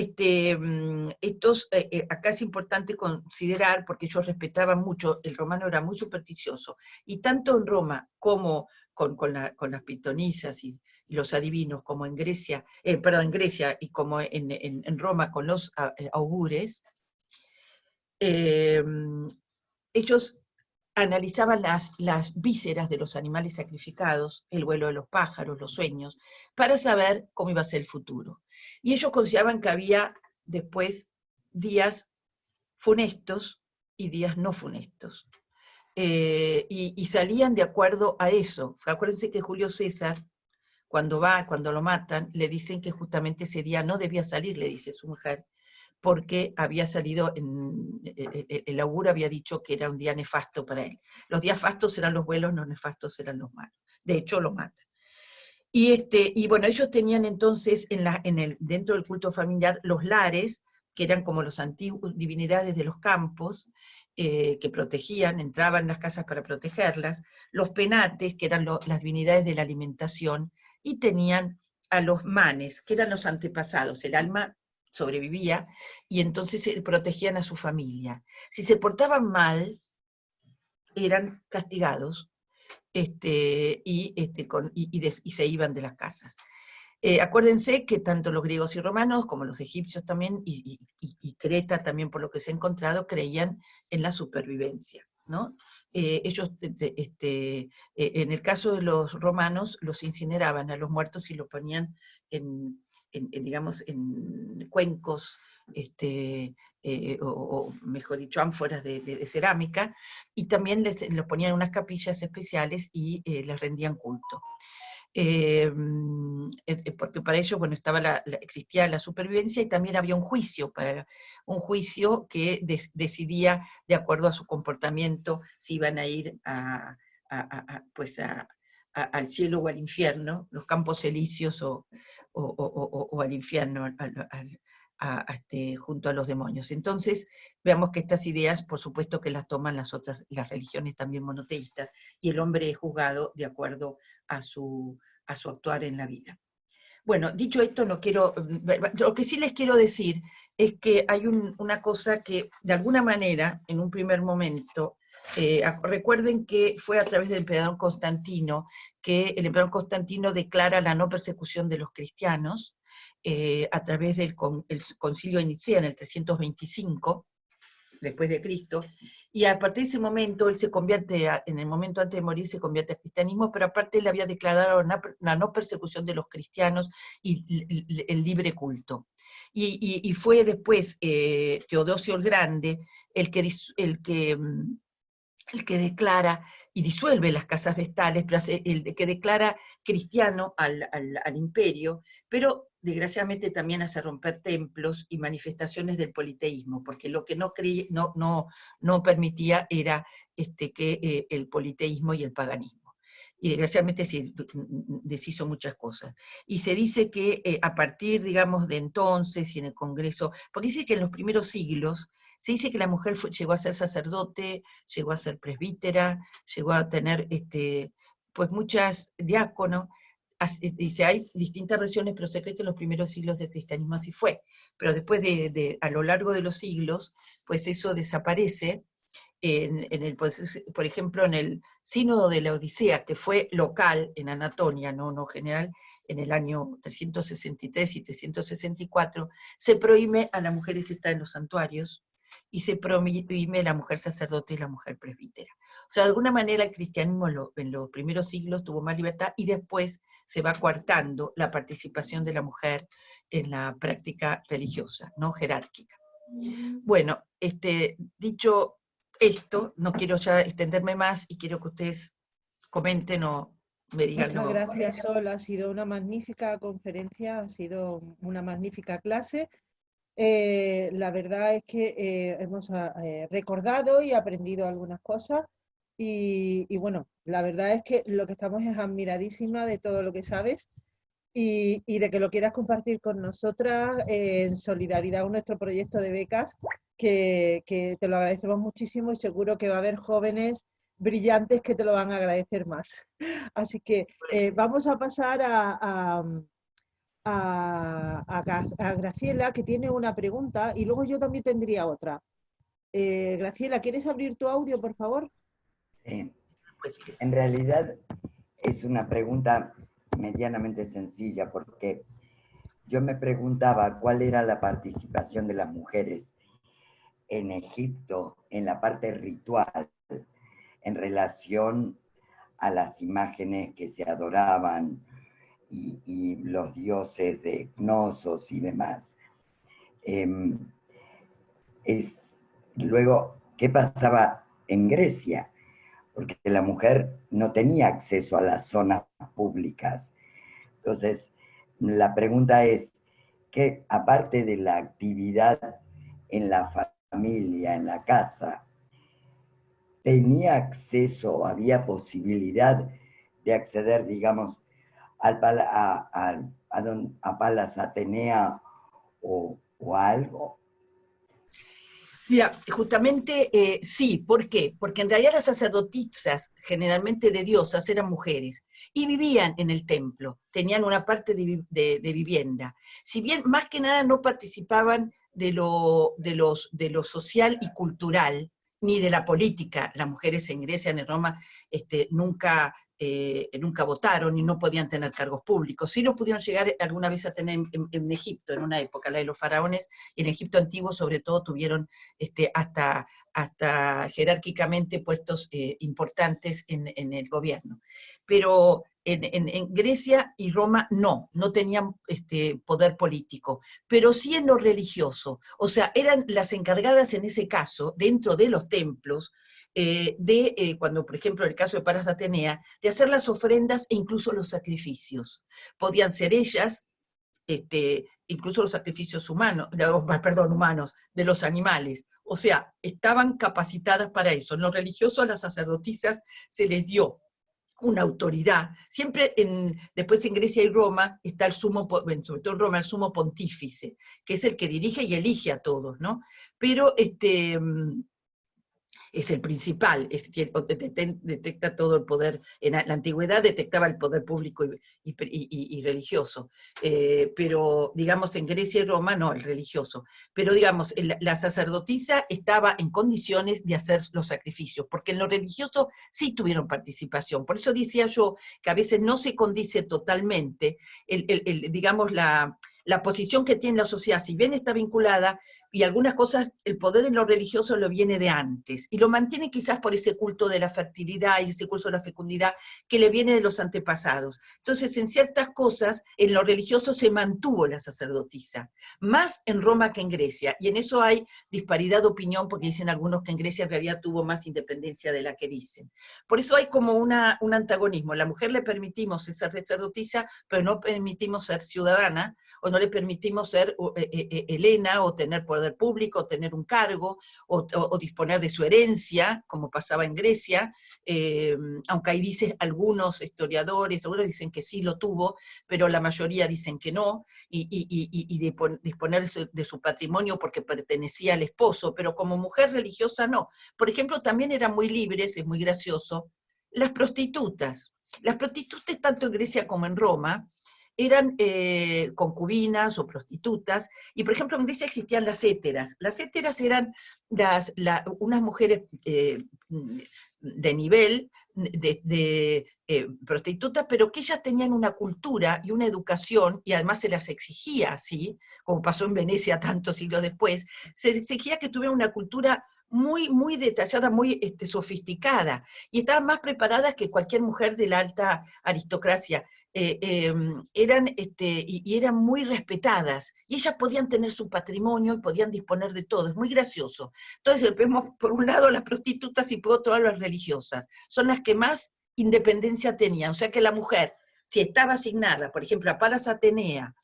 acá es importante considerar, porque ellos respetaban mucho, el romano era muy supersticioso, y tanto en Roma como con las pitonisas y los adivinos, como en Grecia, en Grecia y como en Roma con los augures, ellos analizaban las vísceras de los animales sacrificados, el vuelo de los pájaros, los sueños, para saber cómo iba a ser el futuro. Y ellos consideraban que había después días funestos y días no funestos. Y salían de acuerdo a eso. Acuérdense que Julio César, cuando lo matan, le dicen que justamente ese día no debía salir, le dice su mujer, porque había salido, el augurio había dicho que era un día nefasto para él. Los días fastos eran los buenos, los nefastos eran los malos. De hecho, lo matan. Y bueno, ellos tenían entonces dentro del culto familiar los lares, que eran como los antiguos divinidades de los campos, que protegían, entraban en las casas para protegerlas, los penates, que eran las divinidades de la alimentación, y tenían a los manes, que eran los antepasados. El alma sobrevivía, y entonces protegían a su familia. Si se portaban mal, eran castigados, y se iban de las casas. Acuérdense que tanto los griegos y romanos, como los egipcios también, y Creta también, por lo que se ha encontrado, creían en la supervivencia, ¿no? Ellos, en el caso de los romanos, los incineraban a los muertos y los ponían digamos, en cuencos, o mejor dicho, ánforas de cerámica, y también los ponían en unas capillas especiales y les rendían culto. Porque para ello, bueno, existía la supervivencia, y también había un juicio que decidía, de acuerdo a su comportamiento, si iban a ir al cielo o al infierno, los campos elíseos o al infierno, junto a los demonios. Entonces, veamos que estas ideas, por supuesto que las toman las religiones también monoteístas, y el hombre es juzgado de acuerdo a su actuar en la vida. Bueno, dicho esto, lo que sí les quiero decir es que hay una cosa que, de alguna manera, en un primer momento, recuerden que fue a través del emperador Constantino, que el emperador Constantino declara la no persecución de los cristianos, a través del concilio de Nicea en el 325, después de Cristo, y a partir de ese momento él se convierte, en el momento antes de morir, se convierte al cristianismo, pero aparte él había declarado la no persecución de los cristianos y el libre culto. Y fue después Teodosio el Grande el que declara y disuelve las casas vestales, pero el que declara cristiano al imperio, pero desgraciadamente también hace romper templos y manifestaciones del politeísmo, porque lo que no permitía era que el politeísmo y el paganismo. Y desgraciadamente se deshizo muchas cosas. Y se dice que a partir, digamos, de entonces y en el Congreso, porque dice que en los primeros siglos, se dice que la mujer llegó a ser sacerdote, llegó a ser presbítera, llegó a tener pues muchas diáconos. Dice, hay distintas versiones, pero se cree que en los primeros siglos del cristianismo así fue. Pero después a lo largo de los siglos, pues eso desaparece. Por ejemplo, en el Sínodo de la Odisea, que fue local en Anatolia, no general, en el año 363 y 364, se prohíbe a las mujeres estar en los santuarios, y se prohíbe la mujer sacerdote y la mujer presbítera. O sea, de alguna manera el cristianismo en los primeros siglos tuvo más libertad, y después se va coartando la participación de la mujer en la práctica religiosa, no jerárquica. Bueno, dicho esto, no quiero ya extenderme más, y quiero que ustedes comenten o me digan. Muchas gracias, Sol. Ha sido una magnífica conferencia, ha sido una magnífica clase. La verdad es que hemos recordado y aprendido algunas cosas, y bueno, la verdad es que lo que estamos es admiradísima de todo lo que sabes, y de que lo quieras compartir con nosotras en solidaridad con nuestro proyecto de becas, que te lo agradecemos muchísimo, y seguro que va a haber jóvenes brillantes que te lo van a agradecer más. Así que vamos a pasar a Graciela, que tiene una pregunta, y luego yo también tendría otra. Graciela, ¿quieres abrir tu audio, por favor? Sí. En realidad es una pregunta medianamente sencilla, porque yo me preguntaba cuál era la participación de las mujeres en Egipto en la parte ritual en relación a las imágenes que se adoraban y los dioses de Knossos y demás. Luego, qué pasaba en Grecia, porque la mujer no tenía acceso a las zonas públicas. Entonces, la pregunta es, que aparte de la actividad en la familia, en la casa, tenía acceso, había posibilidad de acceder, digamos, a Palas Atenea o algo? Mira, justamente sí, ¿por qué? Porque en realidad las sacerdotisas, generalmente de diosas, eran mujeres y vivían en el templo, tenían una parte de vivienda. Si bien más que nada no participaban de lo social y cultural, ni de la política, las mujeres en Grecia, en Roma, nunca votaron y no podían tener cargos públicos. Sí lo pudieron llegar alguna vez a tener en Egipto, en una época, la de los faraones, y en Egipto antiguo sobre todo tuvieron hasta jerárquicamente puestos importantes en el gobierno. Pero en Grecia y Roma no tenían poder político, pero sí en lo religioso. O sea, eran las encargadas en ese caso, dentro de los templos, cuando, por ejemplo, en el caso de Palas Atenea, de hacer las ofrendas e incluso los sacrificios. Podían ser ellas, incluso los sacrificios humanos, de los animales. O sea, estaban capacitadas para eso. En lo religioso a las sacerdotisas se les dio una autoridad. Siempre, después en Grecia y Roma, está el sobre todo en Roma, el sumo pontífice, que es el que dirige y elige a todos, ¿no? Pero es el principal, detecta todo el poder. En la antigüedad detectaba el poder público y religioso, pero digamos en Grecia y Roma no, el religioso. Pero digamos, la sacerdotisa estaba en condiciones de hacer los sacrificios, porque en lo religioso sí tuvieron participación. Por eso decía yo que a veces no se condice totalmente, digamos, la posición que tiene la sociedad, si bien está vinculada, y algunas cosas, el poder en lo religioso lo viene de antes, y lo mantiene quizás por ese culto de la fertilidad y ese culto de la fecundidad que le viene de los antepasados. Entonces, en ciertas cosas, en lo religioso se mantuvo la sacerdotisa, más en Roma que en Grecia, y en eso hay disparidad de opinión, porque dicen algunos que en Grecia en realidad tuvo más independencia de la que dicen. Por eso hay como un antagonismo. La mujer le permitimos ser sacerdotisa, pero no permitimos ser ciudadana, o no le permitimos ser Helena, o tener poder público, o tener un cargo, o disponer de su herencia, como pasaba en Grecia, aunque ahí dicen algunos historiadores, algunos dicen que sí lo tuvo, pero la mayoría dicen que no, y disponer de su patrimonio porque pertenecía al esposo, pero como mujer religiosa no. Por ejemplo, también eran muy libres, es muy gracioso, las prostitutas. Las prostitutas, tanto en Grecia como en Roma, eran concubinas o prostitutas, y por ejemplo en Grecia existían las héteras. Las héteras eran unas mujeres de nivel, prostitutas, pero que ellas tenían una cultura y una educación, y además se las exigía así, como pasó en Venecia tantos siglos después, se exigía que tuvieran una cultura muy, muy detallada, muy sofisticada, y estaban más preparadas que cualquier mujer de la alta aristocracia. Eran muy respetadas, y ellas podían tener su patrimonio y podían disponer de todo. Es muy gracioso. Entonces vemos por un lado las prostitutas y por otro lado las religiosas. Son las que más independencia tenían. O sea que la mujer, si estaba asignada, por ejemplo, a Palas Atenea,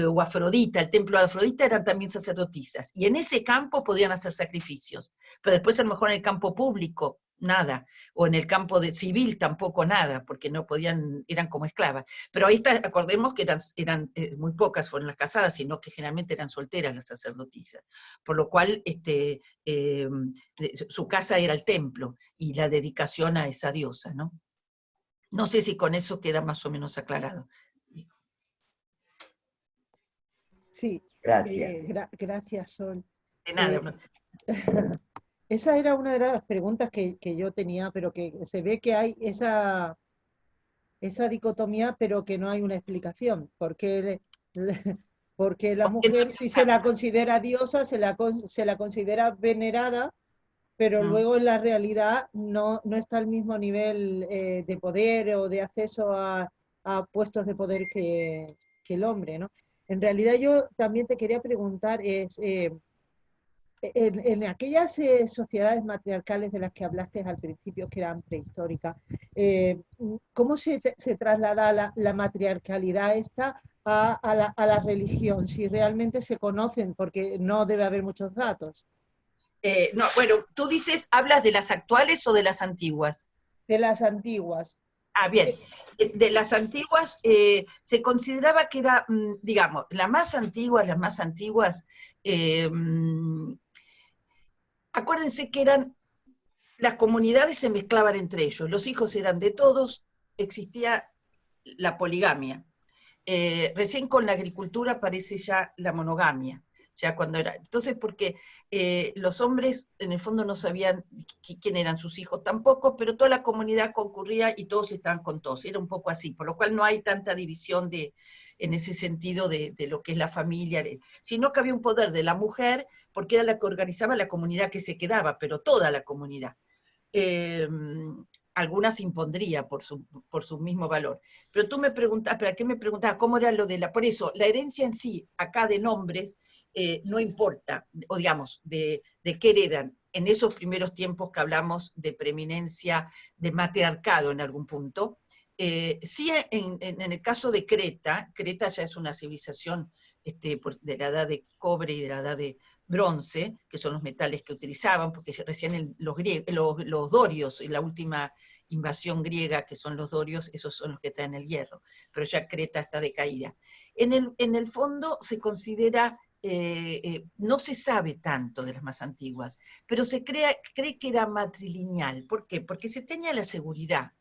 o Afrodita, el templo de Afrodita, eran también sacerdotisas, y en ese campo podían hacer sacrificios, pero después a lo mejor en el campo público, nada, o en el campo civil tampoco nada, porque no podían, eran como esclavas. Pero ahí está, acordemos que eran muy pocas fueron las casadas, sino que generalmente eran solteras las sacerdotisas, por lo cual su casa era el templo, y la dedicación a esa diosa, ¿no? No sé si con eso queda más o menos aclarado. Sí, Gracias. gracias, Sol. De nada. Esa era una de las preguntas que yo tenía, pero que se ve que hay esa dicotomía, pero que no hay una explicación. Porque la mujer, si se la considera diosa, se la considera venerada, pero luego en la realidad no está al mismo nivel de poder o de acceso a puestos de poder que el hombre, ¿no? En realidad yo también te quería preguntar, en aquellas sociedades matriarcales de las que hablaste al principio, que eran prehistóricas, ¿cómo se traslada la matriarcalidad esta a la religión? Si realmente se conocen, porque no debe haber muchos datos. No, bueno, tú dices, ¿hablas de las actuales o de las antiguas? De las antiguas. Ah, bien. De las antiguas se consideraba que era, digamos, las más antiguas, acuérdense que las comunidades se mezclaban entre ellos, los hijos eran de todos, existía la poligamia. Recién con la agricultura aparece ya la monogamia. Ya cuando era. Entonces, porque los hombres en el fondo no sabían quién eran sus hijos tampoco, pero toda la comunidad concurría y todos estaban con todos. Era un poco así, por lo cual no hay tanta división en ese sentido de lo que es la familia, sino que había un poder de la mujer, porque era la que organizaba la comunidad que se quedaba, pero toda la comunidad. Algunas impondría por su mismo valor. Pero tú me preguntabas, ¿para qué me preguntabas? ¿Cómo era lo de la...? Por eso, la herencia en sí, acá de nombres, no importa, o digamos, de qué heredan. En esos primeros tiempos que hablamos de preeminencia, de matriarcado en algún punto, sí en el caso de Creta ya es una civilización de la edad de cobre y de la edad de bronce, que son los metales que utilizaban, porque recién los dorios, en la última invasión griega, que son los dorios, esos son los que traen el hierro, pero ya Creta está decaída. En el fondo se considera, no se sabe tanto de las más antiguas, pero se cree que era matrilineal. ¿Por qué? Porque se tenía la seguridad.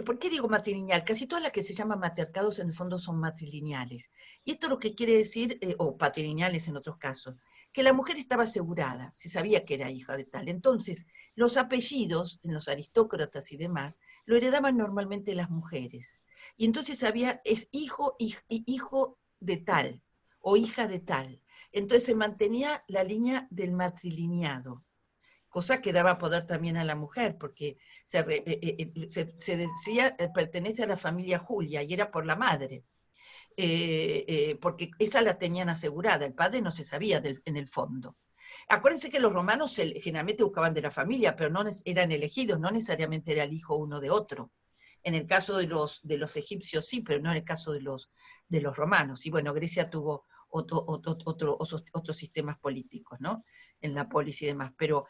¿Por qué digo matrilineal? Casi todas las que se llaman matriarcados en el fondo son matrilineales. Y esto lo que quiere decir, o patrilineales en otros casos, que la mujer estaba asegurada, se sabía que era hija de tal. Entonces, los apellidos, en los aristócratas y demás, lo heredaban normalmente las mujeres. Y entonces es hijo de tal, o hija de tal. Entonces se mantenía la línea del matrilineado, cosa que daba poder también a la mujer, porque se decía, pertenece a la familia Julia, y era por la madre, porque esa la tenían asegurada, el padre no se sabía en el fondo. Acuérdense que los romanos generalmente buscaban de la familia, pero no eran elegidos, no necesariamente era el hijo uno de otro. En el caso de los egipcios sí, pero no en el caso de los romanos. Y bueno, Grecia tuvo otros sistemas políticos, ¿no? En la polis y demás. Pero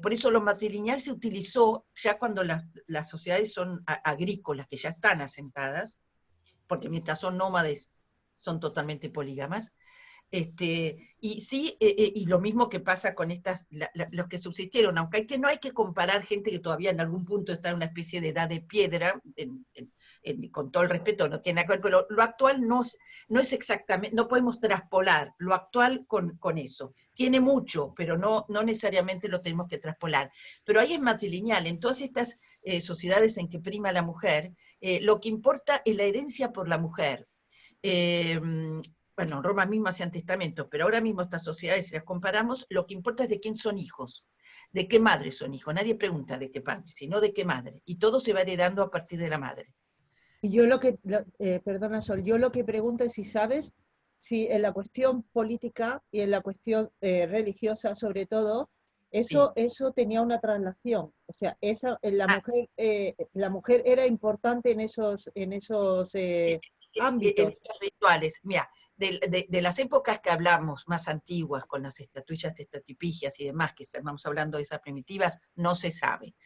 por eso lo matrilineal se utilizó ya cuando las sociedades son agrícolas, que ya están asentadas, porque mientras son nómades son totalmente polígamas. Y sí, y lo mismo que pasa con los que subsistieron, aunque no hay que comparar gente que todavía en algún punto está en una especie de edad de piedra, con todo el respeto, no tiene nada que ver, pero lo actual no es exactamente, no podemos traspolar lo actual con eso. Tiene mucho, pero no necesariamente lo tenemos que traspolar. Pero ahí es matrilineal, en todas estas sociedades en que prima la mujer, lo que importa es la herencia por la mujer. Bueno, Roma misma hacían testamentos, pero ahora mismo estas sociedades, si las comparamos, lo que importa es de quién son hijos, de qué madre son hijos. Nadie pregunta de qué padre, sino de qué madre. Y todo se va heredando a partir de la madre. Y yo perdona Sol, yo lo que pregunto es si sabes, si en la cuestión política y en la cuestión religiosa sobre todo, eso tenía una traslación. O sea, la mujer era importante en esos ámbitos. En los rituales, mira, de las épocas que hablamos más antiguas, con las estatuillas, estatipigias y demás, que estamos hablando de esas primitivas, no se sabe.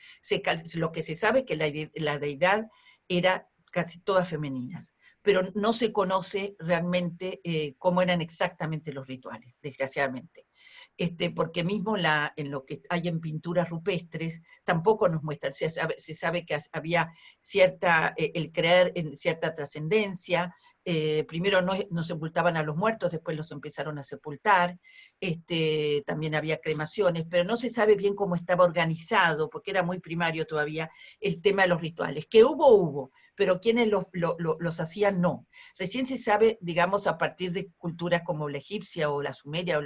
Lo que se sabe es que la deidad era casi todas femeninas, pero no se conoce realmente cómo eran exactamente los rituales, desgraciadamente. Porque mismo en lo que hay en pinturas rupestres, tampoco nos muestran, se sabe que había el creer en cierta trascendencia. Primero no sepultaban a los muertos, después los empezaron a sepultar, también había cremaciones, pero no se sabe bien cómo estaba organizado, porque era muy primario todavía el tema de los rituales. Que hubo, pero quienes los hacían no. Recién se sabe, digamos, a partir de culturas como la egipcia o la sumeria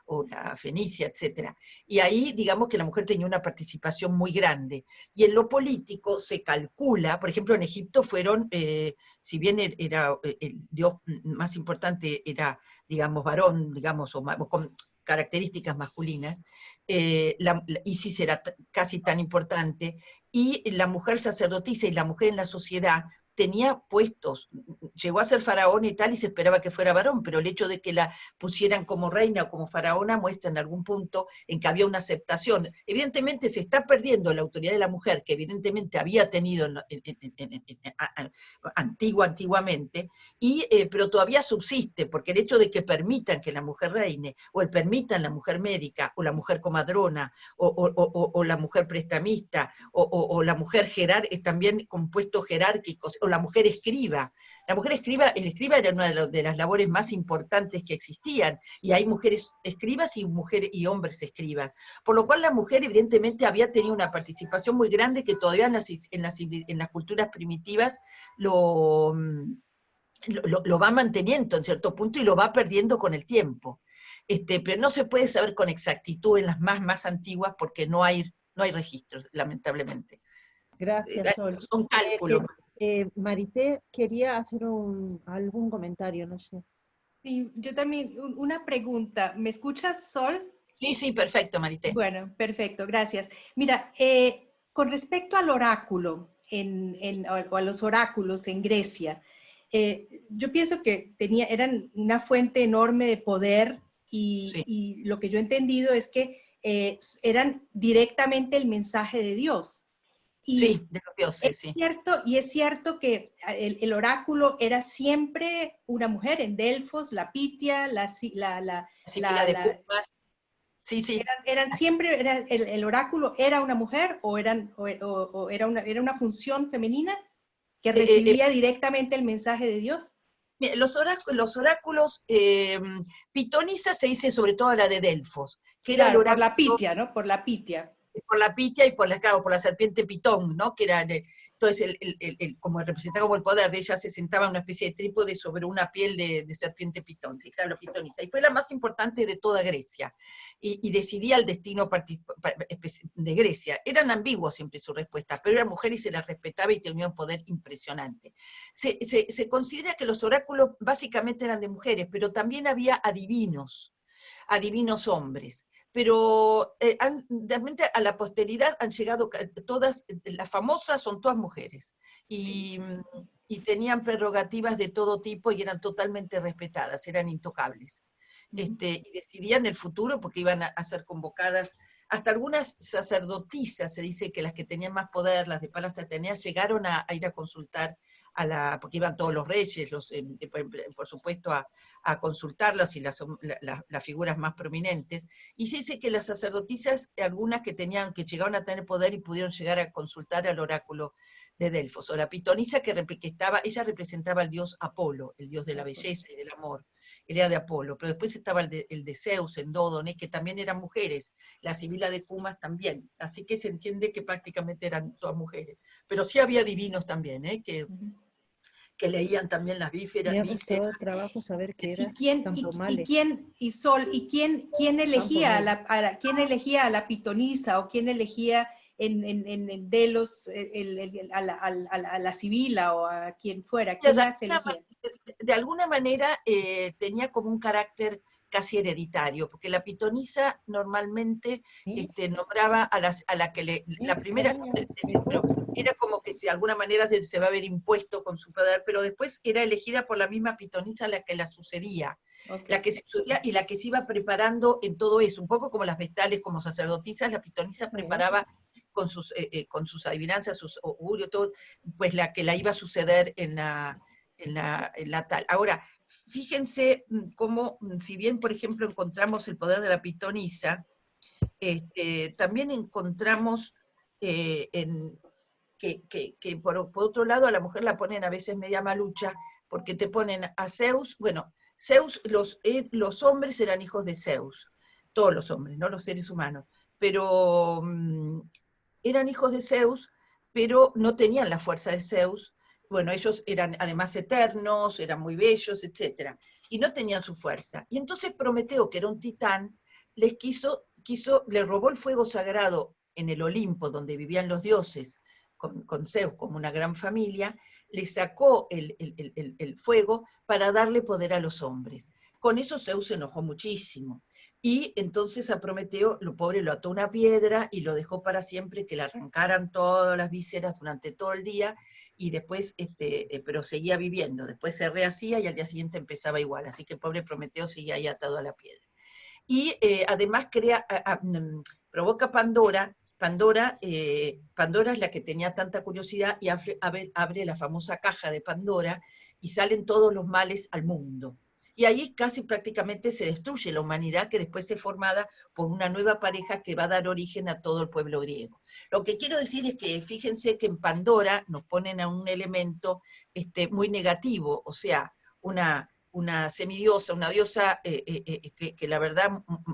o la fenicia, etc. Y ahí, digamos que la mujer tenía una participación muy grande. Y en lo político se calcula, por ejemplo, en Egipto fueron, si bien era el dios más importante era, digamos, varón, digamos, características masculinas, Isis era casi tan importante, y la mujer sacerdotisa y la mujer en la sociedad tenía puestos, llegó a ser faraón y tal, y se esperaba que fuera varón, pero el hecho de que la pusieran como reina o como faraona muestra en algún punto en que había una aceptación. Evidentemente se está perdiendo la autoridad de la mujer, que evidentemente había tenido antiguamente, pero todavía subsiste, porque el hecho de que permitan que la mujer reine, o el permitan la mujer médica, o la mujer comadrona, o la mujer prestamista, o la mujer también con puestos jerárquicos, o la mujer escriba. La mujer escriba, el escriba era una de las labores más importantes que existían, y hay mujeres escribas y hombres escribas. Por lo cual la mujer evidentemente había tenido una participación muy grande que todavía en las culturas primitivas lo va manteniendo en cierto punto y lo va perdiendo con el tiempo. Pero no se puede saber con exactitud en las más antiguas porque no hay registros, lamentablemente. Gracias, Sol. Son cálculos. Marité quería hacer algún comentario, no sé. Sí, yo también, una pregunta. ¿Me escuchas, Sol? Sí, perfecto, Marité. Bueno, perfecto, gracias. Mira, con respecto al oráculo o a los oráculos en Grecia, yo pienso que eran una fuente enorme de poder y lo que yo he entendido es que eran directamente el mensaje de Dios. Sí, de los dioses, sí. Es cierto que el oráculo era siempre una mujer, en Delfos, la Pitia, la Sibila de Cumas. Sí. ¿El oráculo era una mujer o era una función femenina que recibía directamente el mensaje de Dios? Los oráculos, pitonisa se dice sobre todo la de Delfos, que era el oráculo, por la Pitia, ¿no? Por la Pitia. Por la Pitia y por la serpiente Pitón, ¿no? Que era, entonces, como representaba como el poder de ella, se sentaba en una especie de trípode sobre una piel de serpiente Pitón, sí, claro, pitonisa, y fue la más importante de toda Grecia, y decidía el destino de Grecia. Eran ambiguos siempre sus respuestas, pero era mujer y se las respetaba y tenía un poder impresionante. Se considera que los oráculos básicamente eran de mujeres, pero también había adivinos hombres. Pero realmente a la posteridad han llegado todas, las famosas son todas mujeres, y tenían prerrogativas de todo tipo y eran totalmente respetadas, eran intocables. Y decidían el futuro porque iban a ser convocadas, hasta algunas sacerdotisas, se dice que las que tenían más poder, las de Palas Ateneas, llegaron a ir a consultar porque iban todos los reyes, por supuesto, a consultarlas y las figuras más prominentes, y se dice que las sacerdotisas, algunas que llegaron a tener poder y pudieron llegar a consultar al oráculo de Delfos, o la pitonisa ella representaba al dios Apolo, el dios de la belleza y del amor, era de Apolo, pero después estaba el de Zeus, en Dódone, que también eran mujeres, la Sibila de Cumas también, así que se entiende que prácticamente eran todas mujeres, pero sí había divinos también, que leían también las vísceras. Me ha costado trabajo saber qué era Campomales. ¿Quién elegía a la pitonisa o quién elegía en Delos a la Sibila o a quien fuera? ¿Quién las elegía? De alguna manera tenía como un carácter casi hereditario, porque la pitonisa normalmente nombraba a la que la primera, era como que de alguna manera se va a ver impuesto con su poder, pero después era elegida por la misma pitonisa la que la sucedía, la que se sucedía y la que se iba preparando en todo eso, un poco como las vestales, como sacerdotisas, la pitonisa preparaba con sus adivinanzas, sus augurios, todo, pues la que la iba a suceder en la tal. Ahora, fíjense cómo, si bien, por ejemplo, encontramos el poder de la pitonisa, también encontramos que por otro lado a la mujer la ponen a veces media malucha, porque te ponen a Zeus, Zeus, los hombres eran hijos de Zeus, todos los hombres, no los seres humanos, pero eran hijos de Zeus, pero no tenían la fuerza de Zeus. Ellos eran además eternos, eran muy bellos, etc. Y no tenían su fuerza. Y entonces Prometeo, que era un titán, le robó el fuego sagrado en el Olimpo, donde vivían los dioses, con Zeus como una gran familia, le sacó el fuego para darle poder a los hombres. Con eso Zeus se enojó muchísimo. y entonces a Prometeo, lo pobre, lo ató a una piedra y lo dejó para siempre, que le arrancaran todas las vísceras durante todo el día, y después, pero seguía viviendo, después se rehacía y al día siguiente empezaba igual, así que el pobre Prometeo seguía ahí atado a la piedra. Y además provoca Pandora. Pandora es la que tenía tanta curiosidad y abre la famosa caja de Pandora y salen todos los males al mundo. Y ahí casi prácticamente se destruye la humanidad, que después es formada por una nueva pareja que va a dar origen a todo el pueblo griego. Lo que quiero decir es que fíjense que en Pandora nos ponen a un elemento muy negativo, o sea, una semidiosa, una diosa que la verdad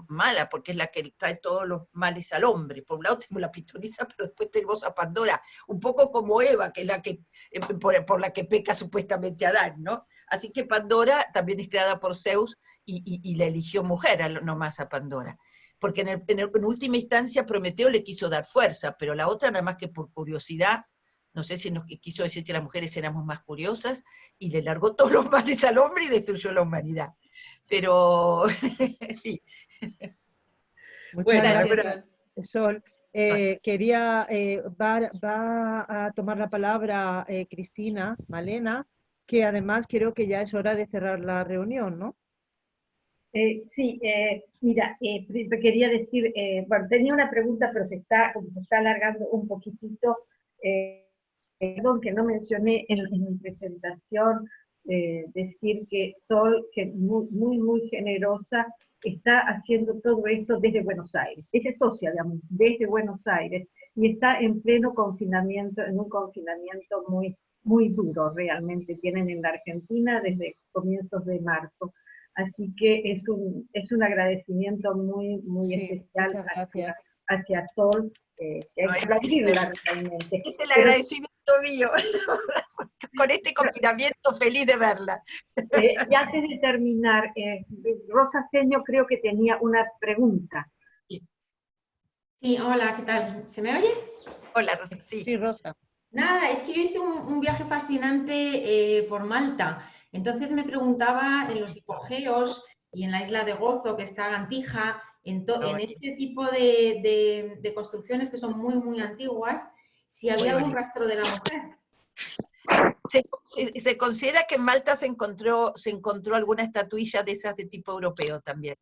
mala, porque es la que trae todos los males al hombre. Por un lado tenemos la pitonisa, pero después tenemos a Pandora, un poco como Eva, que es la que por la que peca supuestamente Adán, ¿no? Así que Pandora también es creada por Zeus y la eligió mujer nomás a Pandora. Porque en última instancia Prometeo le quiso dar fuerza, pero la otra nada más que por curiosidad, no sé si nos quiso decir que las mujeres éramos más curiosas, y le largó todos los males al hombre y destruyó la humanidad. Pero, sí. Muchas gracias, Sol. Va a tomar la palabra Cristina Malena, que además creo que ya es hora de cerrar la reunión, ¿no? Sí, mira, quería decir, bueno, tenía una pregunta, pero se está alargando un poquitito. Perdón, que no mencioné en mi presentación, decir que Sol, que muy generosa, está haciendo todo esto desde Buenos Aires. Ella es socia, digamos, desde Buenos Aires, y está en pleno confinamiento, en un confinamiento muy duro realmente tienen en la Argentina desde comienzos de marzo. Así que es un agradecimiento muy especial hacia Sol, que hay que aplaudirla realmente. Es el agradecimiento mío. Con este confinamiento, feliz de verla. Y antes de terminar, Rosa Seño creo que tenía una pregunta. Sí, hola, ¿qué tal? ¿Se me oye? Hola, Rosa. Sí, Rosa. Nada, es que yo hice un viaje fascinante por Malta. Entonces me preguntaba en los hipogeos y en la isla de Gozo, que está Gantija, en este tipo de construcciones que son muy antiguas, si había algún rastro de la mujer. Se considera que en Malta se encontró alguna estatuilla de esas de tipo europeo también.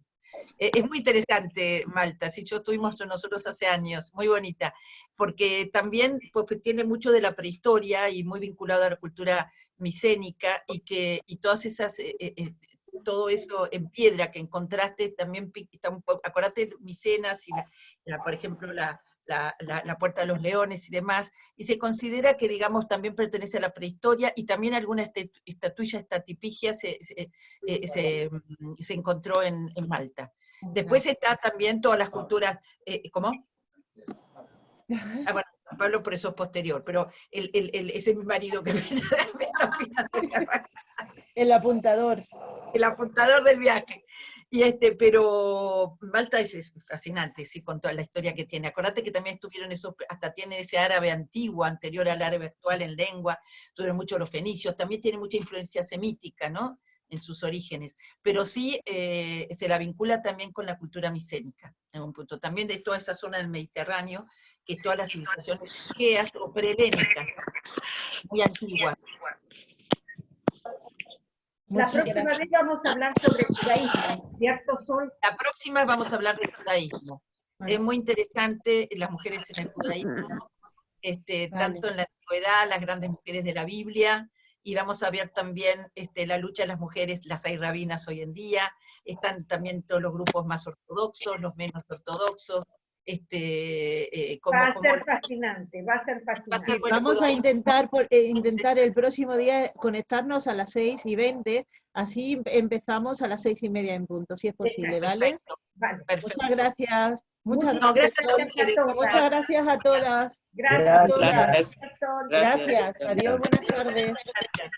Es muy interesante Malta, sí, yo estuvimos nosotros hace años, muy bonita, porque también pues, tiene mucho de la prehistoria y muy vinculado a la cultura micénica, y todas esas, todo eso en piedra que encontraste también, acordate Micenas y por ejemplo la Puerta de los Leones y demás, y se considera que, digamos, también pertenece a la prehistoria, y también alguna estatuilla estatipigia se encontró en Malta. Después está también todas las culturas, ¿cómo? Bueno, Pablo por eso es posterior, pero ese es mi marido que me está opinando. El apuntador. El apuntador del viaje. Pero Malta es fascinante, sí, con toda la historia que tiene. Acordate que también estuvieron hasta tiene ese árabe antiguo, anterior al árabe actual en lengua, tuvieron mucho los fenicios, también tiene mucha influencia semítica, ¿no?, en sus orígenes, pero sí se la vincula también con la cultura micénica, en un punto. También de toda esa zona del Mediterráneo, que todas las civilizaciones geas o prehelénicas, muy antiguas. La próxima vez vamos a hablar sobre el judaísmo, ¿cierto, Sol? La próxima vamos a hablar de judaísmo. Es muy interesante las mujeres en el judaísmo, tanto en la antigüedad, las grandes mujeres de la Biblia, y vamos a ver también la lucha de las mujeres, las hay rabinas hoy en día, están también todos los grupos más ortodoxos, los menos ortodoxos. Va a ser fascinante, va a ser fascinante. Vamos a intentar el próximo día conectarnos a las 6:20, así empezamos a las 6:30 en punto, si es posible, ¿vale? Perfecto. Muchas gracias. Muchas gracias a todas. Gracias a todas. Gracias. Adiós, buenas tardes. Gracias.